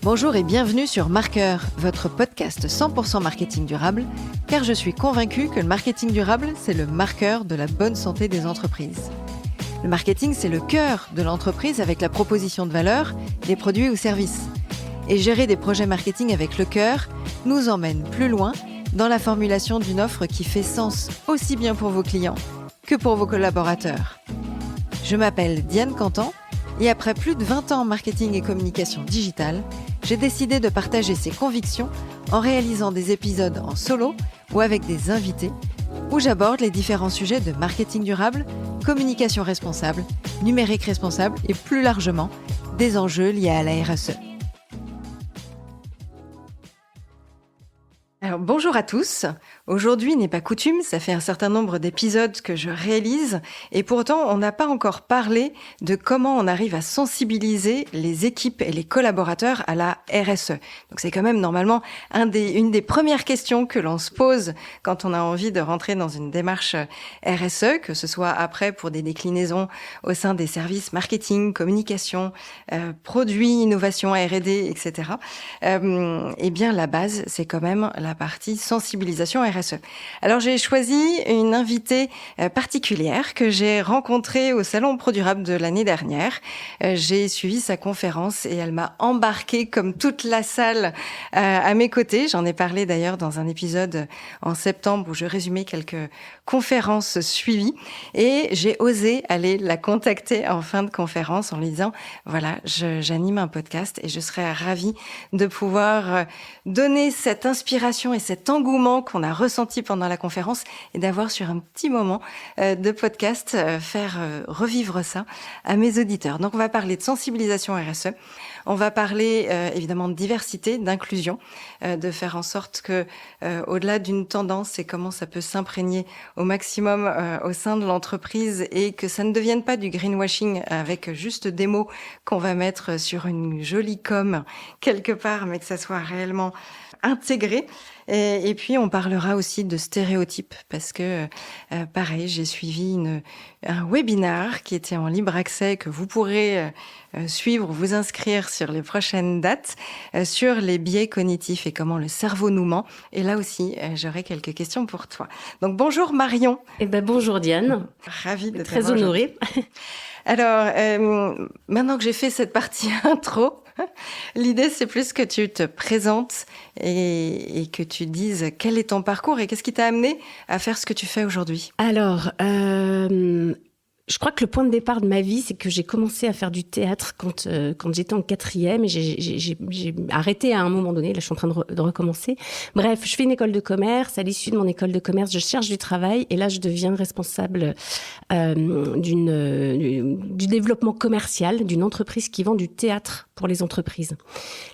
Bonjour et bienvenue sur Marqueur, votre podcast 100% marketing durable, car je suis convaincue que le marketing durable, c'est le marqueur de la bonne santé des entreprises. Le marketing, c'est le cœur de l'entreprise avec la proposition de valeur, des produits ou services. Et gérer des projets marketing avec le cœur nous emmène plus loin dans la formulation d'une offre qui fait sens aussi bien pour vos clients que pour vos collaborateurs. Je m'appelle Diane Cantan et après plus de 20 ans en marketing et communication digitale, j'ai décidé de partager ces convictions en réalisant des épisodes en solo ou avec des invités où j'aborde les différents sujets de marketing durable, communication responsable, numérique responsable et plus largement des enjeux liés à la RSE. Alors, bonjour à tous. Aujourd'hui n'est pas coutume, ça fait un certain nombre d'épisodes que je réalise et pourtant on n'a pas encore parlé de comment on arrive à sensibiliser les équipes et les collaborateurs à la RSE. Donc c'est quand même normalement une des premières questions que l'on se pose quand on a envie de rentrer dans une démarche RSE, que ce soit après pour des déclinaisons au sein des services marketing, communication, produits, innovation, R&D, etc. Eh bien la base c'est quand même la partie sensibilisation RSE. Alors j'ai choisi une invitée particulière que j'ai rencontrée au Salon ProDurable de l'année dernière. J'ai suivi sa conférence et elle m'a embarquée comme toute la salle à mes côtés. J'en ai parlé d'ailleurs dans un épisode en septembre où je résumais quelques conférences suivies et j'ai osé aller la contacter en fin de conférence en lui disant voilà, j'anime un podcast et je serais ravie de pouvoir donner cette inspiration et cet engouement qu'on a ressenti pendant la conférence et d'avoir sur un petit moment de podcast faire revivre ça à mes auditeurs. Donc on va parler de sensibilisation RSE, on va parler évidemment de diversité, d'inclusion, de faire en sorte que au-delà d'une tendance et comment ça peut s'imprégner au maximum au sein de l'entreprise et que ça ne devienne pas du greenwashing avec juste des mots qu'on va mettre sur une jolie com quelque part mais que ça soit réellement intégré. Et puis, on parlera aussi de stéréotypes parce que, pareil, j'ai suivi un webinaire qui était en libre accès que vous pourrez suivre, vous inscrire sur les prochaines dates sur les biais cognitifs et comment le cerveau nous ment. Et là aussi, j'aurai quelques questions pour toi. Donc, bonjour Marion. Bonjour Diane. Ravie de Très honorée. Alors, maintenant que j'ai fait cette partie intro, l'idée, c'est plus que tu te présentes et que tu dises quel est ton parcours et qu'est-ce qui t'a amené à faire ce que tu fais aujourd'hui. Alors, je crois que le point de départ de ma vie, c'est que j'ai commencé à faire du théâtre quand j'étais en 4e et j'ai arrêté à un moment donné. Là, je suis en train de recommencer. Bref, je fais une école de commerce. À l'issue de mon école de commerce, je cherche du travail et là, je deviens responsable du développement commercial d'une entreprise qui vend du théâtre pour les entreprises.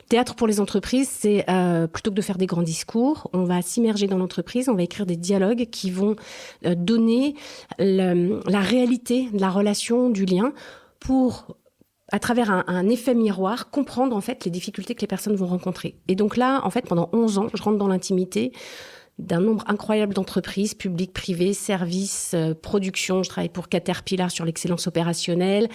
Théâtre pour les entreprises, c'est plutôt que de faire des grands discours, on va s'immerger dans l'entreprise, on va écrire des dialogues qui vont donner la réalité de la relation, du lien, pour, à travers un effet miroir, comprendre en fait les difficultés que les personnes vont rencontrer. Et donc là, en fait, pendant 11 ans, je rentre dans l'intimité d'un nombre incroyable d'entreprises, publiques, privées, services, production. Je travaille pour Caterpillar sur l'excellence opérationnelle.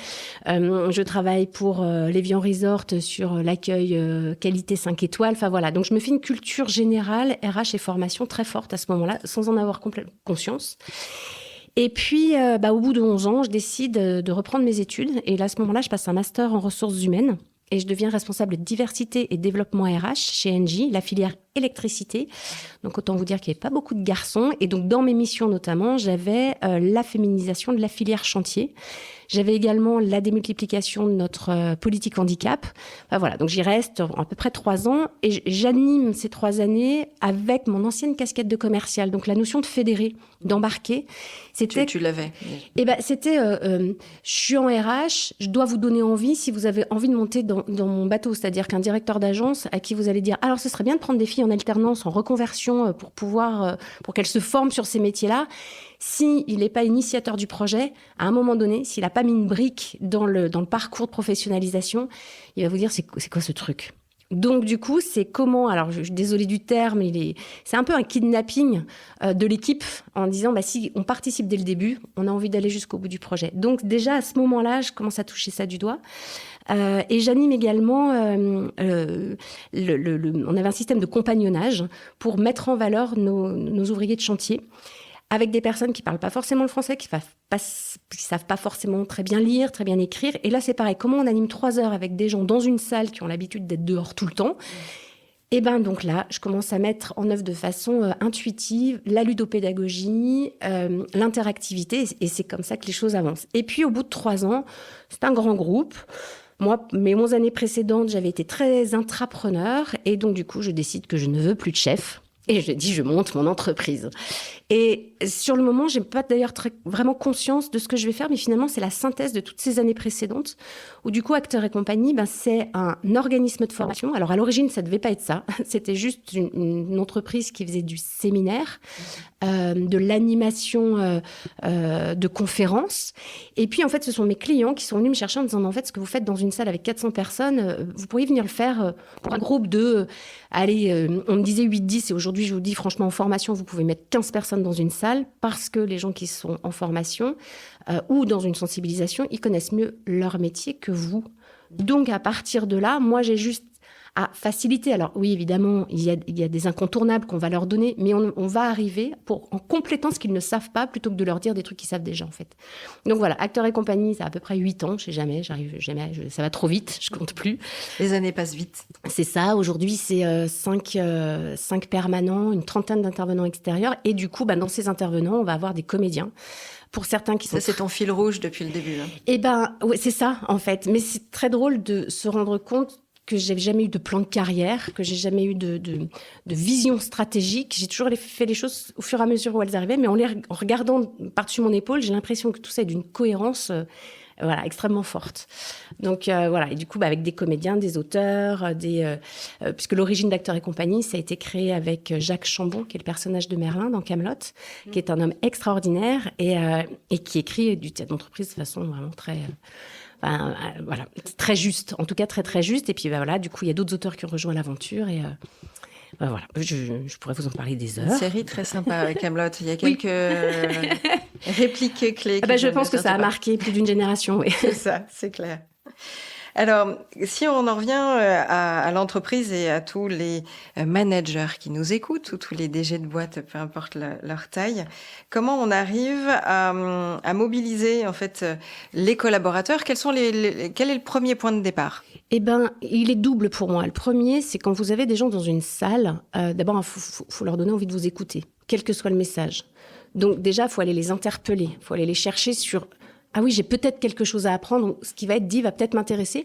Je travaille pour l'Evian Resort sur l'accueil qualité 5 étoiles. Enfin voilà, donc je me fais une culture générale, RH et formation très forte à ce moment-là, sans en avoir complètement conscience. Et puis, au bout de 11 ans, je décide de reprendre mes études. Et là, à ce moment-là, je passe un master en ressources humaines. Et je deviens responsable de diversité et développement RH chez Engie, la filière électricité. Donc, autant vous dire qu'il n'y avait pas beaucoup de garçons. Et donc, dans mes missions notamment, j'avais la féminisation de la filière chantier. J'avais également la démultiplication de notre politique handicap. Enfin, voilà, donc j'y reste à peu près 3 ans et j'anime ces 3 années avec mon ancienne casquette de commercial. Donc la notion de fédérer, d'embarquer, c'était... Tu l'avais. C'était, je suis en RH, je dois vous donner envie si vous avez envie de monter dans mon bateau. C'est-à-dire qu'un directeur d'agence à qui vous allez dire, alors ce serait bien de prendre des filles en alternance, en reconversion pour qu'elles se forment sur ces métiers-là. S'il n'est pas initiateur du projet, à un moment donné, s'il n'a pas mis une brique dans le parcours de professionnalisation, il va vous dire c'est quoi ce truc ? Donc, du coup, c'est comment... Alors, je suis désolée du terme, c'est un peu un kidnapping de l'équipe en disant, si on participe dès le début, on a envie d'aller jusqu'au bout du projet. Donc, déjà, à ce moment-là, je commence à toucher ça du doigt. Et j'anime également... on avait un système de compagnonnage pour mettre en valeur nos ouvriers de chantier, avec des personnes qui ne parlent pas forcément le français, qui ne savent pas forcément très bien lire, très bien écrire. Et là, c'est pareil. Comment on anime 3 heures avec des gens dans une salle qui ont l'habitude d'être dehors tout le temps ? Et donc là, je commence à mettre en œuvre de façon intuitive la ludopédagogie, l'interactivité. Et c'est comme ça que les choses avancent. Et puis, au bout de 3 ans, c'est un grand groupe. Moi, mes 11 années précédentes, j'avais été très intrapreneur. Et donc, du coup, je décide que je ne veux plus de chef. Et je dis, je monte mon entreprise. Et sur le moment, je n'ai pas d'ailleurs vraiment conscience de ce que je vais faire, mais finalement, c'est la synthèse de toutes ces années précédentes, où du coup, Acteurs et compagnie, c'est un organisme de formation. Alors, à l'origine, ça ne devait pas être ça. C'était juste une entreprise qui faisait du séminaire, de l'animation de conférences. Et puis, en fait, ce sont mes clients qui sont venus me chercher en me disant, mais en fait, ce que vous faites dans une salle avec 400 personnes, vous pourriez venir le faire pour un groupe de... Allez, on me disait 8-10, et aujourd'hui, je vous dis, franchement, en formation, vous pouvez mettre 15 personnes dans une salle, parce que les gens qui sont en formation ou dans une sensibilisation, ils connaissent mieux leur métier que vous. Donc, à partir de là, moi, j'ai juste à faciliter. Alors oui, évidemment, il y a des incontournables qu'on va leur donner, mais on va arriver en complétant ce qu'ils ne savent pas, plutôt que de leur dire des trucs qu'ils savent déjà, en fait. Donc voilà, Acteurs et compagnie, ça a à peu près 8 ans, je sais jamais, ça va trop vite, je compte plus. Les années passent vite. C'est ça, aujourd'hui, c'est 5 permanents, une trentaine d'intervenants extérieurs, et du coup, dans ces intervenants, on va avoir des comédiens. Pour certains qui sont... Ça, c'est ton fil rouge depuis le début. Ouais, c'est ça, en fait. Mais c'est très drôle de se rendre compte que j'ai jamais eu de plan de carrière, que j'ai jamais eu de vision stratégique. J'ai toujours fait les choses au fur et à mesure où elles arrivaient, mais en regardant par-dessus mon épaule, j'ai l'impression que tout ça est d'une cohérence extrêmement forte. Donc voilà, et du coup, avec des comédiens, des auteurs, puisque l'origine d'Acteurs et compagnie, ça a été créé avec Jacques Chambon, qui est le personnage de Merlin dans Kaamelott, qui est un homme extraordinaire et qui écrit du théâtre d'entreprise de façon vraiment très... voilà, très juste, en tout cas très très juste. Et puis du coup, il y a d'autres auteurs qui ont rejoint l'aventure et voilà, je pourrais vous en parler des heures. Une série très sympa avec Kaamelott. Il y a quelques répliques clés. Je pense que ça a marqué plus d'une génération. Oui. C'est ça, c'est clair. Alors, si on en revient à l'entreprise et à tous les managers qui nous écoutent, ou tous les DG de boîte, peu importe leur taille, comment on arrive à mobiliser en fait les collaborateurs ? Quel est le premier point de départ ? Il est double pour moi. Le premier, c'est quand vous avez des gens dans une salle, d'abord, il faut leur donner envie de vous écouter, quel que soit le message. Donc déjà, il faut aller les interpeller, il faut aller les chercher sur... Ah oui, j'ai peut-être quelque chose à apprendre, donc ce qui va être dit va peut-être m'intéresser.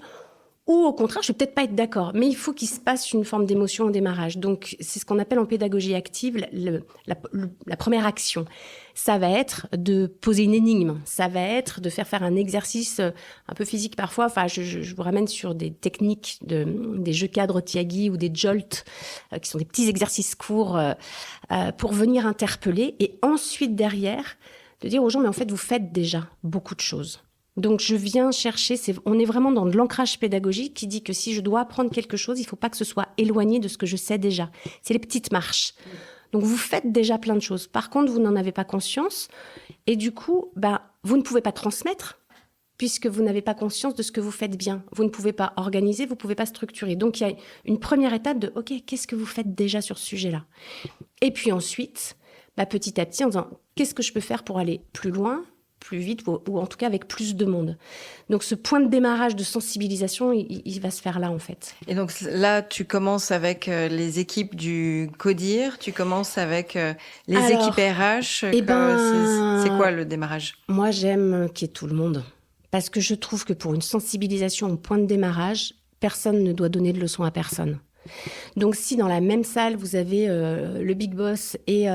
Ou au contraire, je vais peut-être pas être d'accord, mais il faut qu'il se passe une forme d'émotion au démarrage. Donc, c'est ce qu'on appelle en pédagogie active la première action. Ça va être de poser une énigme, ça va être de faire un exercice un peu physique parfois. Enfin, je vous ramène sur des techniques des jeux cadres Tiagui ou des Jolt, qui sont des petits exercices courts pour venir interpeller. Et ensuite, derrière, de dire aux gens, mais en fait, vous faites déjà beaucoup de choses. Donc, je viens chercher, on est vraiment dans de l'ancrage pédagogique qui dit que si je dois apprendre quelque chose, il ne faut pas que ce soit éloigné de ce que je sais déjà. C'est les petites marches. Donc, vous faites déjà plein de choses. Par contre, vous n'en avez pas conscience. Et du coup, vous ne pouvez pas transmettre puisque vous n'avez pas conscience de ce que vous faites bien. Vous ne pouvez pas organiser, vous ne pouvez pas structurer. Donc, il y a une première étape de « Ok, qu'est-ce que vous faites déjà sur ce sujet-là ?» Et puis ensuite, petit à petit, en disant « Qu'est-ce que je peux faire pour aller plus loin ?» plus vite ou en tout cas avec plus de monde. Donc ce point de démarrage de sensibilisation, il va se faire là en fait. Et donc là, tu commences avec les équipes du CODIR, tu commences avec les équipes RH. C'est quoi le démarrage ? Moi, j'aime qu'il y ait tout le monde. Parce que je trouve que pour une sensibilisation au point de démarrage, personne ne doit donner de leçons à personne. Donc si dans la même salle, vous avez le big boss et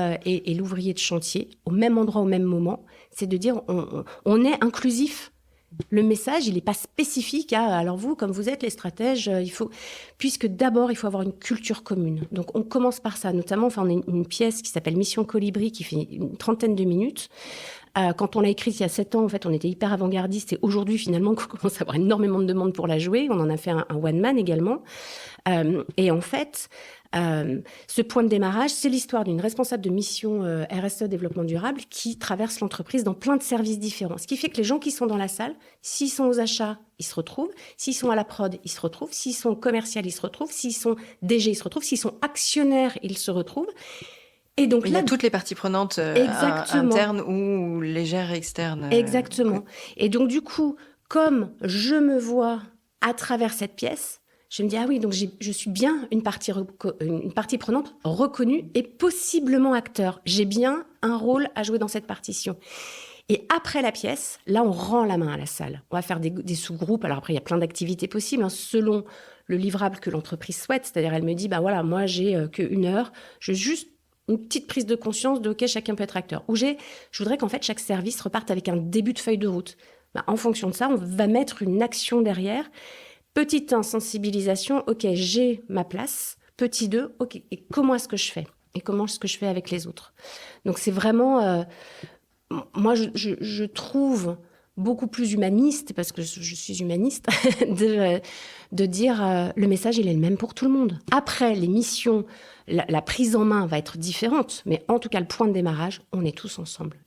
l'ouvrier de chantier, au même endroit, au même moment, c'est de dire on est inclusif. Le message, il n'est pas spécifique à alors vous, comme vous êtes les stratèges, puisque d'abord, il faut avoir une culture commune. Donc on commence par ça, notamment, on a une pièce qui s'appelle Mission Colibri, qui fait une trentaine de minutes, Quand on l'a écrite il y a 7 ans, en fait, on était hyper avant-gardiste et aujourd'hui, finalement, on commence à avoir énormément de demandes pour la jouer. On en a fait un one-man également. Et en fait, ce point de démarrage, c'est l'histoire d'une responsable de mission RSE développement durable qui traverse l'entreprise dans plein de services différents. Ce qui fait que les gens qui sont dans la salle, s'ils sont aux achats, ils se retrouvent. S'ils sont à la prod, ils se retrouvent. S'ils sont commerciaux, ils se retrouvent. S'ils sont DG, ils se retrouvent. S'ils sont actionnaires, ils se retrouvent. Et donc il y a toutes les parties prenantes internes ou légères externes. Exactement. Ouais. Et donc du coup, comme je me vois à travers cette pièce, je me dis, ah oui, donc je suis bien une partie prenante reconnue et possiblement acteur. J'ai bien un rôle à jouer dans cette partition. Et après la pièce, là, on rend la main à la salle. On va faire des sous-groupes. Alors après, il y a plein d'activités possibles, selon le livrable que l'entreprise souhaite. C'est-à-dire, elle me dit, bah voilà, moi, j'ai qu'1 heure. Je veux juste une petite prise de conscience de, OK, chacun peut être acteur. Ou je voudrais qu'en fait, chaque service reparte avec un début de feuille de route. Bah, en fonction de ça, on va mettre une action derrière. Petite insensibilisation, OK, j'ai ma place. Petit 2, OK, et comment est-ce que je fais ? Et comment est-ce que je fais avec les autres ? Donc, c'est vraiment... moi, je trouve beaucoup plus humaniste, parce que je suis humaniste, de dire le message, il est le même pour tout le monde. Après, les missions, la prise en main va être différente, mais en tout cas, le point de démarrage, on est tous ensemble.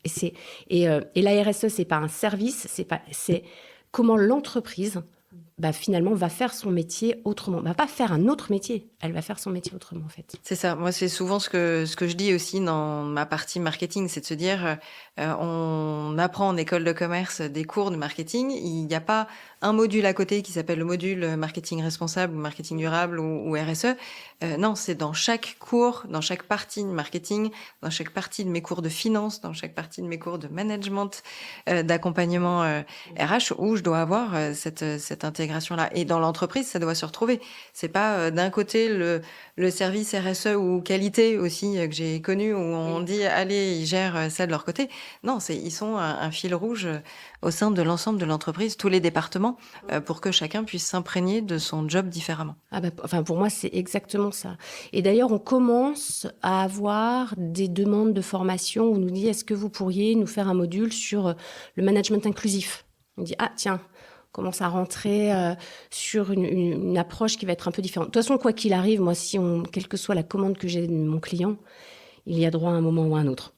Et la RSE, c'est pas un service, c'est comment l'entreprise... finalement, va faire son métier autrement. Va pas faire un autre métier, elle va faire son métier autrement, en fait. C'est ça. Moi, c'est souvent ce que je dis aussi dans ma partie marketing, c'est de se dire, on apprend en école de commerce des cours de marketing. Il n'y a pas un module à côté qui s'appelle le module marketing responsable ou marketing durable ou RSE. Non, c'est dans chaque cours, dans chaque partie de marketing, dans chaque partie de mes cours de finance, dans chaque partie de mes cours de management, d'accompagnement RH, où je dois avoir cette intégration-là. Et dans l'entreprise, ça doit se retrouver. C'est pas d'un côté le service RSE ou qualité aussi que j'ai connu où on dit allez, ils gèrent ça de leur côté. Non, ils sont un fil rouge au sein de l'ensemble de l'entreprise, tous les départements, pour que chacun puisse s'imprégner de son job différemment. Pour moi, c'est exactement ça. Et d'ailleurs, on commence à avoir des demandes de formation où on nous dit est-ce que vous pourriez nous faire un module sur le management inclusif ? On dit ah tiens, on commence à rentrer sur une approche qui va être un peu différente. De toute façon, quoi qu'il arrive, moi, quelle que soit la commande que j'ai de mon client, il y a droit à un moment ou à un autre.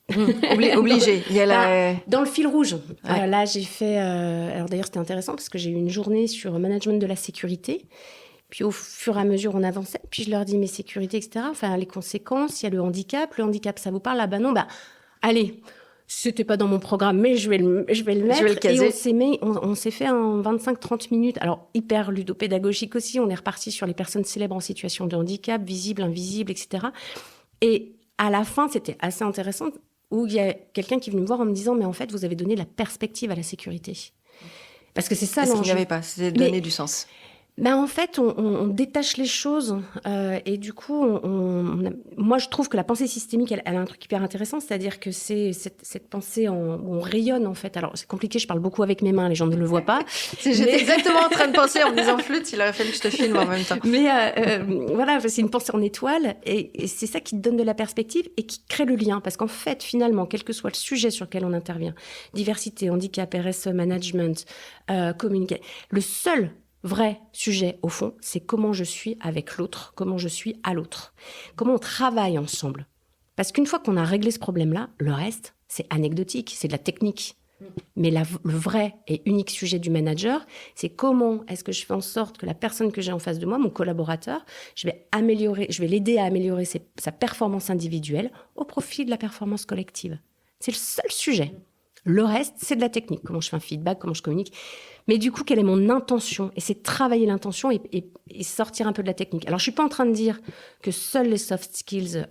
Obligé. Il y a dans le fil rouge. Ouais. Là, j'ai fait... alors d'ailleurs, c'était intéressant parce que j'ai eu une journée sur management de la sécurité. Puis au fur et à mesure, on avançait. Puis je leur dis, mais sécurité, etc. Enfin, les conséquences, il y a le handicap. Le handicap, ça vous parle ? Ah non, allez, c'était pas dans mon programme, mais je vais le mettre. Je vais le caser. Et on s'est fait en 25-30 minutes. Alors, hyper ludopédagogique aussi. On est reparti sur les personnes célèbres en situation de handicap, visibles, invisibles, etc. Et à la fin, c'était assez intéressant, où il y a quelqu'un qui est venu me voir en me disant « Mais en fait, vous avez donné de la perspective à la sécurité. » Parce que c'est ça l'enjeu. Ce qu'il n'y avait pas, c'était de donner du sens. En fait, on détache les choses et du coup, moi, je trouve que la pensée systémique, elle a un truc hyper intéressant, c'est-à-dire que c'est cette pensée où on rayonne, en fait. Alors, c'est compliqué, je parle beaucoup avec mes mains, les gens ne le voient pas. J'étais exactement en train de penser en me disant flûte, il aurait fallu que je te filme en même temps. Mais voilà, c'est une pensée en étoile et c'est ça qui te donne de la perspective et qui crée le lien. Parce qu'en fait, finalement, quel que soit le sujet sur lequel on intervient, diversité, handicap, RSE, management, communication, le seul vrai sujet, au fond, c'est comment je suis avec l'autre, comment je suis à l'autre, comment on travaille ensemble. Parce qu'une fois qu'on a réglé ce problème-là, le reste, c'est anecdotique, c'est de la technique. Mais le vrai et unique sujet du manager, c'est comment est-ce que je fais en sorte que la personne que j'ai en face de moi, mon collaborateur, je vais l'aider à améliorer sa performance individuelle au profit de la performance collective. C'est le seul sujet. Le reste, c'est de la technique. Comment je fais un feedback, comment je communique. Mais du coup, quelle est mon intention ? Et c'est travailler l'intention et sortir un peu de la technique. Alors, je ne suis pas en train de dire que seules les soft skills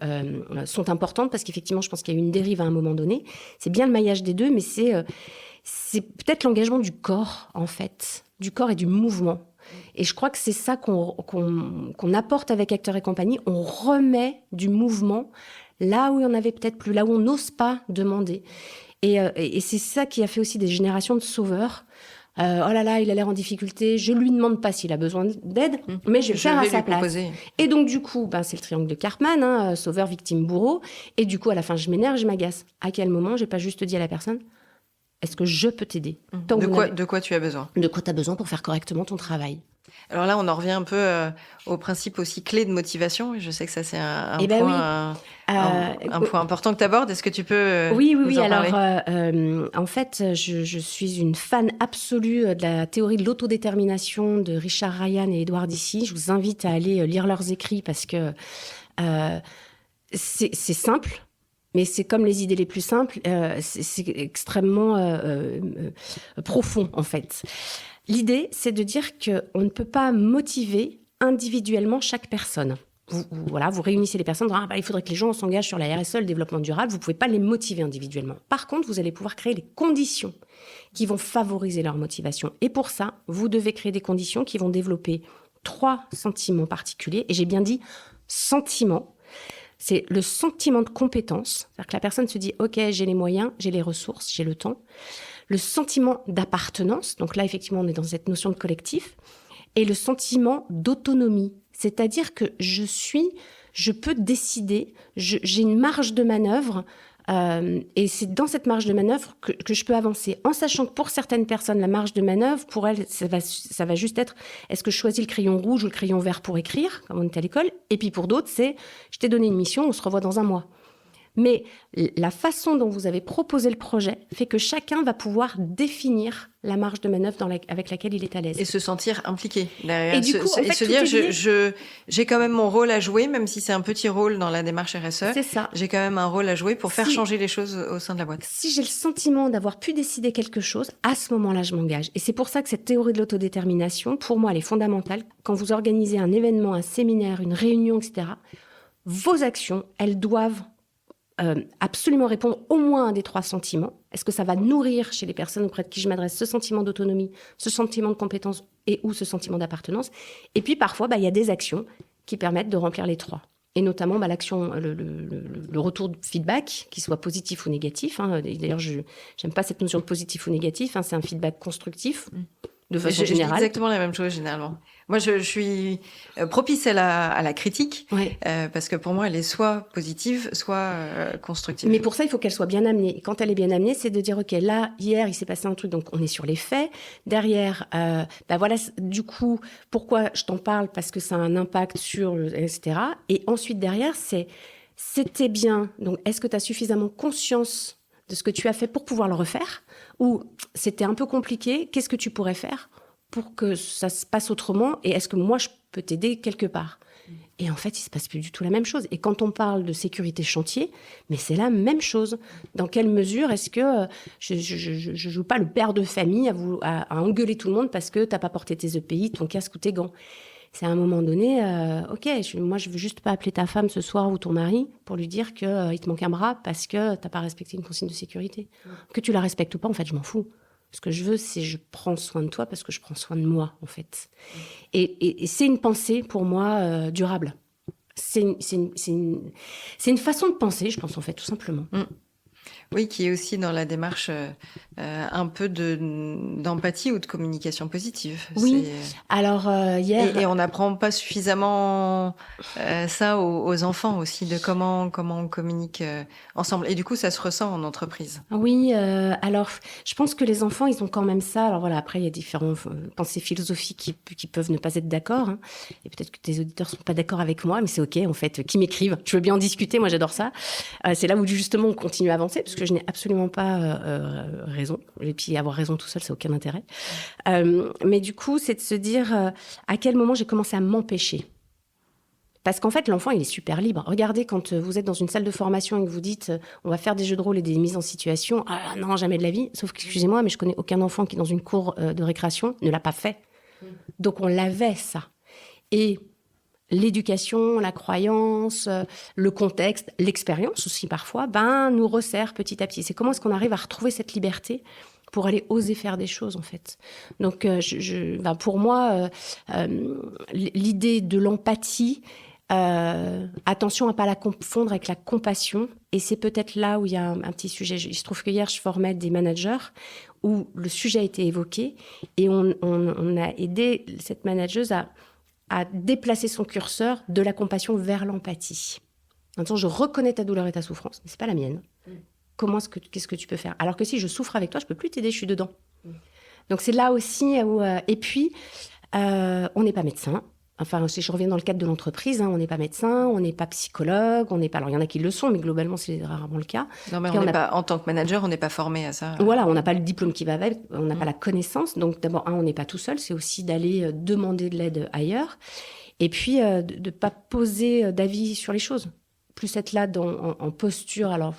sont importantes, parce qu'effectivement, je pense qu'il y a eu une dérive à un moment donné. C'est bien le maillage des deux, mais c'est peut-être l'engagement du corps, en fait. Du corps et du mouvement. Et je crois que c'est ça qu'on apporte avec Acteurs et compagnie. On remet du mouvement là où il y en avait peut-être plus, là où on n'ose pas demander. Et c'est ça qui a fait aussi des générations de sauveurs. Oh là là, il a l'air en difficulté, je lui demande pas s'il a besoin d'aide, mais je vais le faire à sa place. Et donc du coup, c'est le triangle de Karpman, sauveur, victime, bourreau. Et du coup, à la fin, je m'énerve, je m'agace. À quel moment j'ai pas juste dit à la personne, Est-ce que je peux t'aider? De quoi tu as besoin? De quoi tu as besoin pour faire correctement ton travail. Alors là, on en revient un peu au principe aussi clé de motivation. Et je sais que ça, c'est un point important que tu abordes. Est-ce que tu peux Oui. en parler? Alors, en fait, je suis une fan absolue de la théorie de l'autodétermination de Richard Ryan et Edward Deci. Je vous invite à aller lire leurs écrits parce que c'est simple. Mais c'est comme les idées les plus simples, c'est extrêmement profond, en fait. L'idée, c'est de dire qu'on ne peut pas motiver individuellement chaque personne. Vous réunissez les personnes, il faudrait que les gens s'engagent sur la RSE, le développement durable. Vous ne pouvez pas les motiver individuellement. Par contre, vous allez pouvoir créer les conditions qui vont favoriser leur motivation. Et pour ça, vous devez créer des conditions qui vont développer 3 sentiments particuliers. Et j'ai bien dit sentiments. C'est le sentiment de compétence, c'est-à-dire que la personne se dit « Ok, j'ai les moyens, j'ai les ressources, j'ai le temps ». Le sentiment d'appartenance, donc là, effectivement, on est dans cette notion de collectif. Et le sentiment d'autonomie, c'est-à-dire que je peux décider, j'ai une marge de manœuvre, et c'est dans cette marge de manœuvre que je peux avancer, en sachant que pour certaines personnes, la marge de manœuvre, pour elles, ça va juste être est-ce que je choisis le crayon rouge ou le crayon vert pour écrire, comme on était à l'école, et puis pour d'autres, c'est je t'ai donné une mission, on se revoit dans un mois. Mais la façon dont vous avez proposé le projet fait que chacun va pouvoir définir la marge de manœuvre avec laquelle il est à l'aise. Et se sentir impliqué derrière. Et du coup, en fait, se dire, j'ai quand même mon rôle à jouer, même si c'est un petit rôle dans la démarche RSE. C'est ça. J'ai quand même un rôle à jouer pour faire changer les choses au sein de la boîte. Si j'ai le sentiment d'avoir pu décider quelque chose, à ce moment-là, je m'engage. Et c'est pour ça que cette théorie de l'autodétermination, pour moi, elle est fondamentale. Quand vous organisez un événement, un séminaire, une réunion, etc., vos actions, elles doivent absolument répondre au moins à un des 3 sentiments. Est-ce que ça va nourrir chez les personnes auprès de qui je m'adresse ce sentiment d'autonomie, ce sentiment de compétence et ou ce sentiment d'appartenance? Et puis parfois, il y a des actions qui permettent de remplir les 3. Et notamment l'action, le retour de feedback, qu'il soit positif ou négatif. D'ailleurs, je n'aime pas cette notion de positif ou négatif. C'est un feedback constructif. De façon générale. Je dis exactement la même chose généralement. Moi, je suis propice à la critique, parce que pour moi, elle est soit positive, soit constructive. Mais pour ça, il faut qu'elle soit bien amenée. Et quand elle est bien amenée, c'est de dire, OK, là, hier, il s'est passé un truc, donc on est sur les faits. Derrière, voilà, du coup, pourquoi je t'en parle? Parce que ça a un impact sur, etc. Et ensuite, derrière, c'était bien. Donc, est-ce que tu as suffisamment conscience de ce que tu as fait pour pouvoir le refaire? Ou c'était un peu compliqué, qu'est-ce que tu pourrais faire pour que ça se passe autrement? Et est-ce que moi, je peux t'aider quelque part? Et en fait, il ne se passe plus du tout la même chose. Et quand on parle de sécurité chantier, mais c'est la même chose. Dans quelle mesure est-ce que je ne joue pas le père de famille à engueuler tout le monde parce que tu n'as pas porté tes EPI, ton casque ou tes gants? C'est à un moment donné, OK, moi, je veux juste pas appeler ta femme ce soir ou ton mari pour lui dire qu'il te manque un bras parce que t'as pas respecté une consigne de sécurité. Que tu la respectes ou pas, en fait, je m'en fous. Ce que je veux, c'est je prends soin de toi parce que je prends soin de moi, en fait. Et c'est une pensée, pour moi, durable. C'est une façon de penser, je pense, en fait, tout simplement. Oui, qui est aussi dans la démarche un peu d'empathie ou de communication positive. Oui, alors hier... Et on n'apprend pas suffisamment ça aux enfants aussi, de comment on communique ensemble. Et du coup, ça se ressent en entreprise. Oui, alors je pense que les enfants, ils ont quand même ça. Alors voilà, après, il y a différentes pensées philosophiques qui peuvent ne pas être d'accord. Et peut-être que tes auditeurs sont pas d'accord avec moi, mais c'est OK, en fait, qui m'écrivent. Je veux bien en discuter, moi j'adore ça. C'est là où justement on continue à avancer, parce que je n'ai absolument pas raison. Et puis avoir raison tout seul, ça n'a aucun intérêt. Mais du coup, c'est de se dire à quel moment j'ai commencé à m'empêcher. Parce qu'en fait, l'enfant, il est super libre. Regardez, quand vous êtes dans une salle de formation et que vous dites on va faire des jeux de rôle et des mises en situation, ah non, jamais de la vie. Sauf que, excusez-moi, mais je connais aucun enfant qui, dans une cour de récréation, ne l'a pas fait. Donc, on l'avait, ça. Et l'éducation, la croyance, le contexte, l'expérience aussi parfois, nous resserre petit à petit. C'est comment est-ce qu'on arrive à retrouver cette liberté pour aller oser faire des choses, en fait. Donc, pour moi, l'idée de l'empathie, attention à ne pas la confondre avec la compassion. Et c'est peut-être là où il y a un petit sujet. Il se trouve que hier, je formais des managers où le sujet a été évoqué et on a aidé cette manageuse à déplacer son curseur de la compassion vers l'empathie. En disant, je reconnais ta douleur et ta souffrance, mais ce n'est pas la mienne. qu'est-ce que tu peux faire. Alors que si je souffre avec toi, je peux plus t'aider, je suis dedans. Donc c'est là aussi où... et puis, on n'est pas médecin. Enfin, si je reviens dans le cadre de l'entreprise, on n'est pas médecin, on n'est pas psychologue, on n'est pas... Alors, il y en a qui le sont, mais globalement, c'est rarement le cas. Non, mais en tant que manager, on n'est pas formé à ça. Voilà, on n'a pas le diplôme qui va avec, on n'a pas la connaissance. Donc, d'abord, on n'est pas tout seul, c'est aussi d'aller demander de l'aide ailleurs. Et puis, de ne pas poser d'avis sur les choses. Plus être là en posture, alors,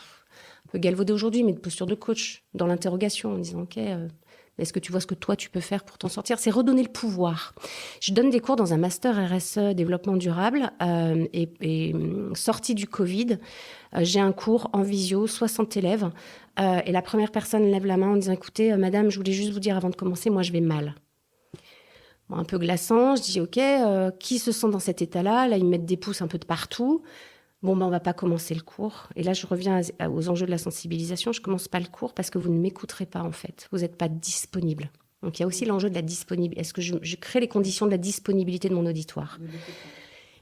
un peu galvaudé aujourd'hui, mais de posture de coach, dans l'interrogation, en disant, OK... est-ce que tu vois ce que toi, tu peux faire pour t'en sortir? C'est redonner le pouvoir. Je donne des cours dans un master RSE développement durable et sortie du Covid, j'ai un cours en visio, 60 élèves. Et la première personne lève la main en disant « Écoutez, madame, je voulais juste vous dire avant de commencer, moi, je vais mal. » Bon, un peu glaçant, je dis « Ok, qui se sent dans cet état-là ?» Là, ils me mettent des pouces un peu de partout. Bon, on va pas commencer le cours. Et là, je reviens aux enjeux de la sensibilisation. Je commence pas le cours parce que vous ne m'écouterez pas, en fait. Vous n'êtes pas disponible. Donc, il y a aussi l'enjeu de la disponibilité. Est-ce que je crée les conditions de la disponibilité de mon auditoire?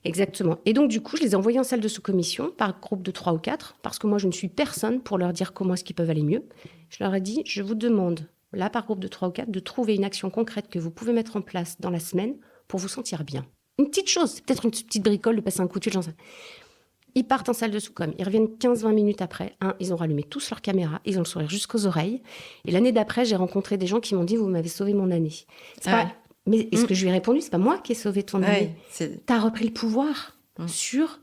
Exactement. Et donc, du coup, je les ai envoyés en salle de sous-commission par groupe de 3 ou 4 parce que moi, je ne suis personne pour leur dire comment est-ce qu'ils peuvent aller mieux. Je leur ai dit, je vous demande, là, par groupe de 3 ou 4, de trouver une action concrète que vous pouvez mettre en place dans la semaine pour vous sentir bien. Une petite chose, peut-être une petite bricole de passer un coup de fil, j'en sais. Ils partent en salle de sous-com. Ils reviennent 15-20 minutes après. Ils ont rallumé tous leurs caméras. Ils ont le sourire jusqu'aux oreilles. Et l'année d'après, j'ai rencontré des gens qui m'ont dit « Vous m'avez sauvé mon année. » Mais ce que je lui ai répondu, c'est pas moi qui ai sauvé ton année. Tu as repris le pouvoir sur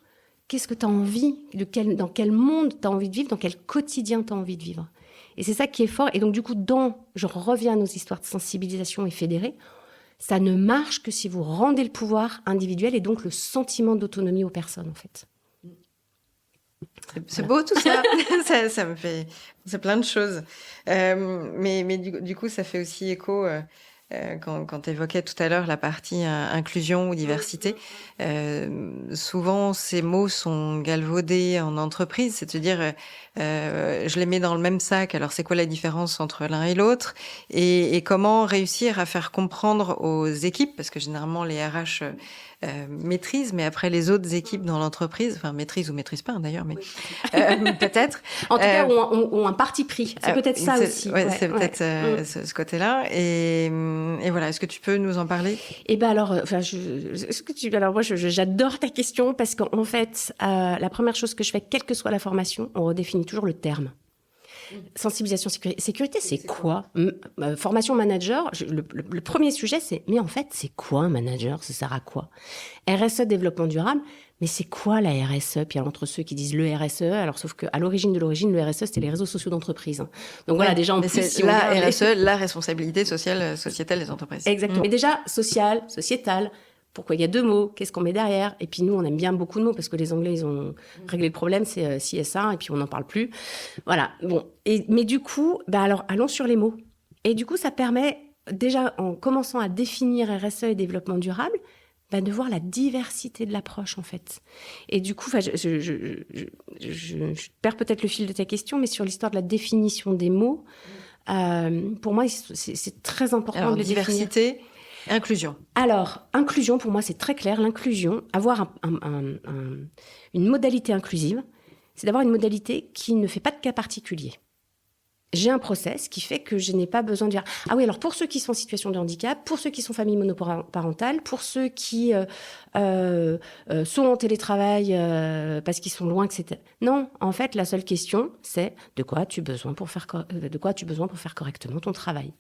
qu'est-ce que tu as envie, dans quel monde tu as envie de vivre, dans quel quotidien tu as envie de vivre. Et c'est ça qui est fort. Et donc, du coup, je reviens à nos histoires de sensibilisation et fédérées. Ça ne marche que si vous rendez le pouvoir individuel et donc le sentiment d'autonomie aux personnes, en fait. C'est beau tout ça. ça me fait... C'est plein de choses. Mais du coup, ça fait aussi écho... quand tu évoquais tout à l'heure la partie inclusion ou diversité, souvent ces mots sont galvaudés en entreprise, c'est de se dire je les mets dans le même sac, alors c'est quoi la différence entre l'un et l'autre, et comment réussir à faire comprendre aux équipes, parce que généralement les RH maîtrisent, mais après les autres équipes dans l'entreprise, enfin maîtrisent ou maîtrisent pas d'ailleurs, mais peut-être. En tout cas, ont un parti pris. C'est peut-être ça aussi. Ouais, c'est peut-être ce côté-là. Et voilà, est-ce que tu peux nous en parler? Eh ben alors, moi, j'adore ta question parce qu'en fait, la première chose que je fais, quelle que soit la formation, on redéfinit toujours le terme. Sensibilisation, sécurité, c'est quoi? Formation manager, le premier sujet, c'est, mais en fait, c'est quoi un manager? Ça sert à quoi? RSE, développement durable, mais c'est quoi la RSE? Puis entre ceux qui disent le RSE, alors sauf qu'à l'origine, le RSE, c'était les réseaux sociaux d'entreprise. Donc voilà, déjà, en plus... C'est la RSE, la responsabilité sociétale des entreprises. Exactement. Mais déjà, social, sociétal... Pourquoi il y a 2 mots? Qu'est-ce qu'on met derrière? Et puis nous, on aime bien beaucoup de mots parce que les Anglais, ils ont réglé le problème, c'est CSA, et puis on n'en parle plus. Voilà. Bon. Mais du coup, alors allons sur les mots. Et du coup, ça permet déjà, en commençant à définir RSE et développement durable, de voir la diversité de l'approche, en fait. Et du coup, je perds peut-être le fil de ta question, mais sur l'histoire de la définition des mots, pour moi, c'est très important. Alors, de les diversité... définir. Inclusion. Alors, inclusion, pour moi, c'est très clair. L'inclusion, avoir une modalité inclusive, c'est d'avoir une modalité qui ne fait pas de cas particulier. J'ai un process qui fait que je n'ai pas besoin de dire « Ah oui, alors pour ceux qui sont en situation de handicap, pour ceux qui sont familles monoparentales, pour ceux qui sont en télétravail parce qu'ils sont loin, etc. » Non, en fait, la seule question, c'est de quoi as-tu besoin pour faire correctement ton travail.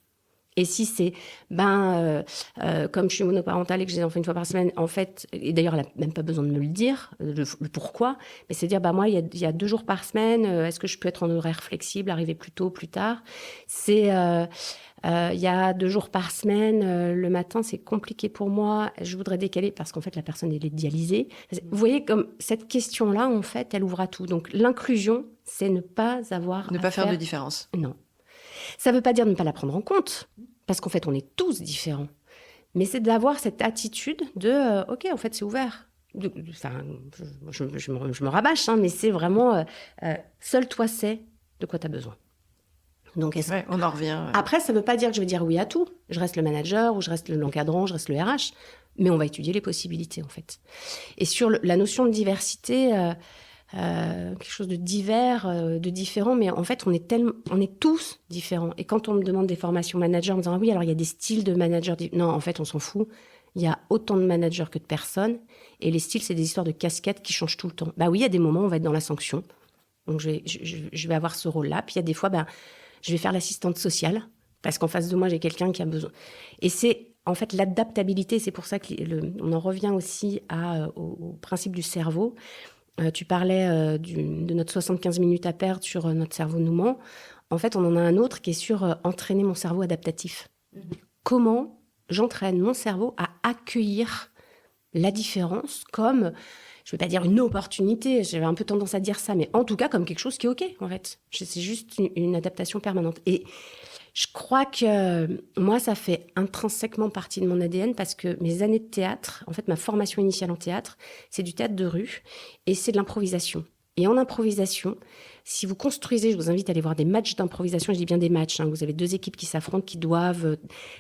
Et si c'est, comme je suis monoparentale et que j'ai des enfants 1 fois par semaine, en fait, et d'ailleurs, elle n'a même pas besoin de me le dire, le pourquoi, mais c'est dire, moi, il y a 2 jours par semaine, est-ce que je peux être en horaire flexible, arriver plus tôt, plus tard? C'est, il y a 2 jours par semaine, le matin, c'est compliqué pour moi, je voudrais décaler parce qu'en fait, la personne, elle est dialysée. Vous voyez, comme cette question-là, en fait, elle ouvre à tout. Donc, l'inclusion, c'est ne pas avoir Ne pas faire de différence. Non. Ça ne veut pas dire ne pas la prendre en compte, parce qu'en fait, on est tous différents. Mais c'est d'avoir cette attitude de OK, en fait, c'est ouvert. Je me rabâche, mais c'est vraiment seul toi sais de quoi tu as besoin. Donc, on en revient. Après, ça ne veut pas dire que je vais dire oui à tout. Je reste le manager, ou je reste l'encadrant, je reste le RH. Mais on va étudier les possibilités, en fait. Et sur la notion de diversité... quelque chose de divers, de différent, mais en fait, on est tous différents. Et quand on me demande des formations managers, en me disant, ah oui, alors il y a des styles de managers. Non, en fait, on s'en fout. Il y a autant de managers que de personnes. Et les styles, c'est des histoires de casquettes qui changent tout le temps. Bah oui, il y a des moments où on va être dans la sanction. Donc, je vais avoir ce rôle-là. Puis il y a des fois, je vais faire l'assistante sociale parce qu'en face de moi, j'ai quelqu'un qui a besoin. Et c'est en fait l'adaptabilité. C'est pour ça qu'on en revient aussi au principe du cerveau. Tu parlais de notre 75 minutes à perdre sur notre cerveau nous ment. En fait, on en a un autre qui est sur entraîner mon cerveau adaptatif. Comment j'entraîne mon cerveau à accueillir la différence comme, je ne vais pas dire une opportunité, j'avais un peu tendance à dire ça, mais en tout cas comme quelque chose qui est OK, en fait. C'est juste une adaptation permanente. Et je crois que moi, ça fait intrinsèquement partie de mon ADN parce que mes années de théâtre, en fait, ma formation initiale en théâtre, c'est du théâtre de rue et c'est de l'improvisation. Et en improvisation, si vous construisez, je vous invite à aller voir des matchs d'improvisation, je dis bien des matchs, vous avez deux équipes qui s'affrontent, qui doivent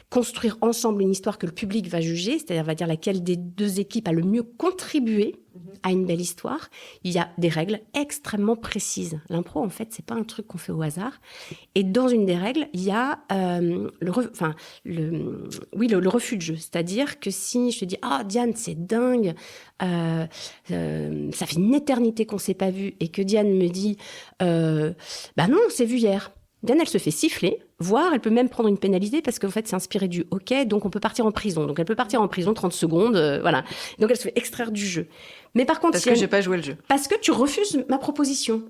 construire ensemble une histoire que le public va juger, c'est-à-dire va dire laquelle des deux équipes a le mieux contribué à une belle histoire. Il y a des règles extrêmement précises. L'impro, en fait, c'est pas un truc qu'on fait au hasard. Et dans une des règles, il y a le refus de jeu. C'est-à-dire que si je te dis « Ah, Diane, c'est dingue, ça fait une éternité qu'on s'est pas vu » et que Diane me dit « Bah non, on s'est vu hier ». Diane, elle se fait siffler, voire elle peut même prendre une pénalité parce qu'en fait, c'est inspiré du hockey, donc on peut partir en prison. Donc elle peut partir en prison 30 secondes, voilà. Donc elle se fait extraire du jeu. Mais par contre... Parce que j'ai pas joué le jeu. Parce que tu refuses ma proposition.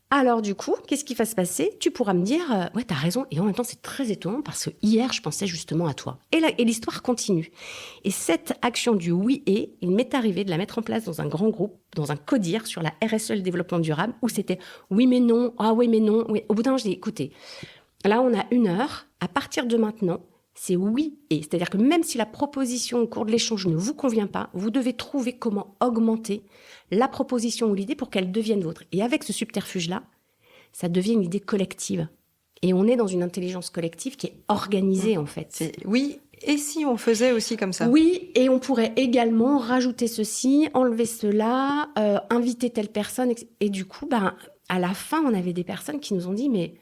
Alors du coup, qu'est-ce qui va se passer ? Tu pourras me dire, ouais, t'as raison. Et en même temps, c'est très étonnant parce que hier, je pensais justement à toi. Et l'histoire continue. Et cette action du oui et, il m'est arrivé de la mettre en place dans un grand groupe, dans un CODIR sur la RSE, le développement durable, où c'était oui mais non, ah oui mais non. Oui. Au bout d'un moment, je dis, écoutez, là on a 1 heure, à partir de maintenant, c'est oui et. C'est-à-dire que même si la proposition au cours de l'échange ne vous convient pas, vous devez trouver comment augmenter la proposition ou l'idée pour qu'elle devienne vôtre. Et avec ce subterfuge-là, ça devient une idée collective. Et on est dans une intelligence collective qui est organisée, en fait. Oui, et si on faisait aussi comme ça ? Oui, et on pourrait également rajouter ceci, enlever cela, inviter telle personne. Et du coup, à la fin, on avait des personnes qui nous ont dit, mais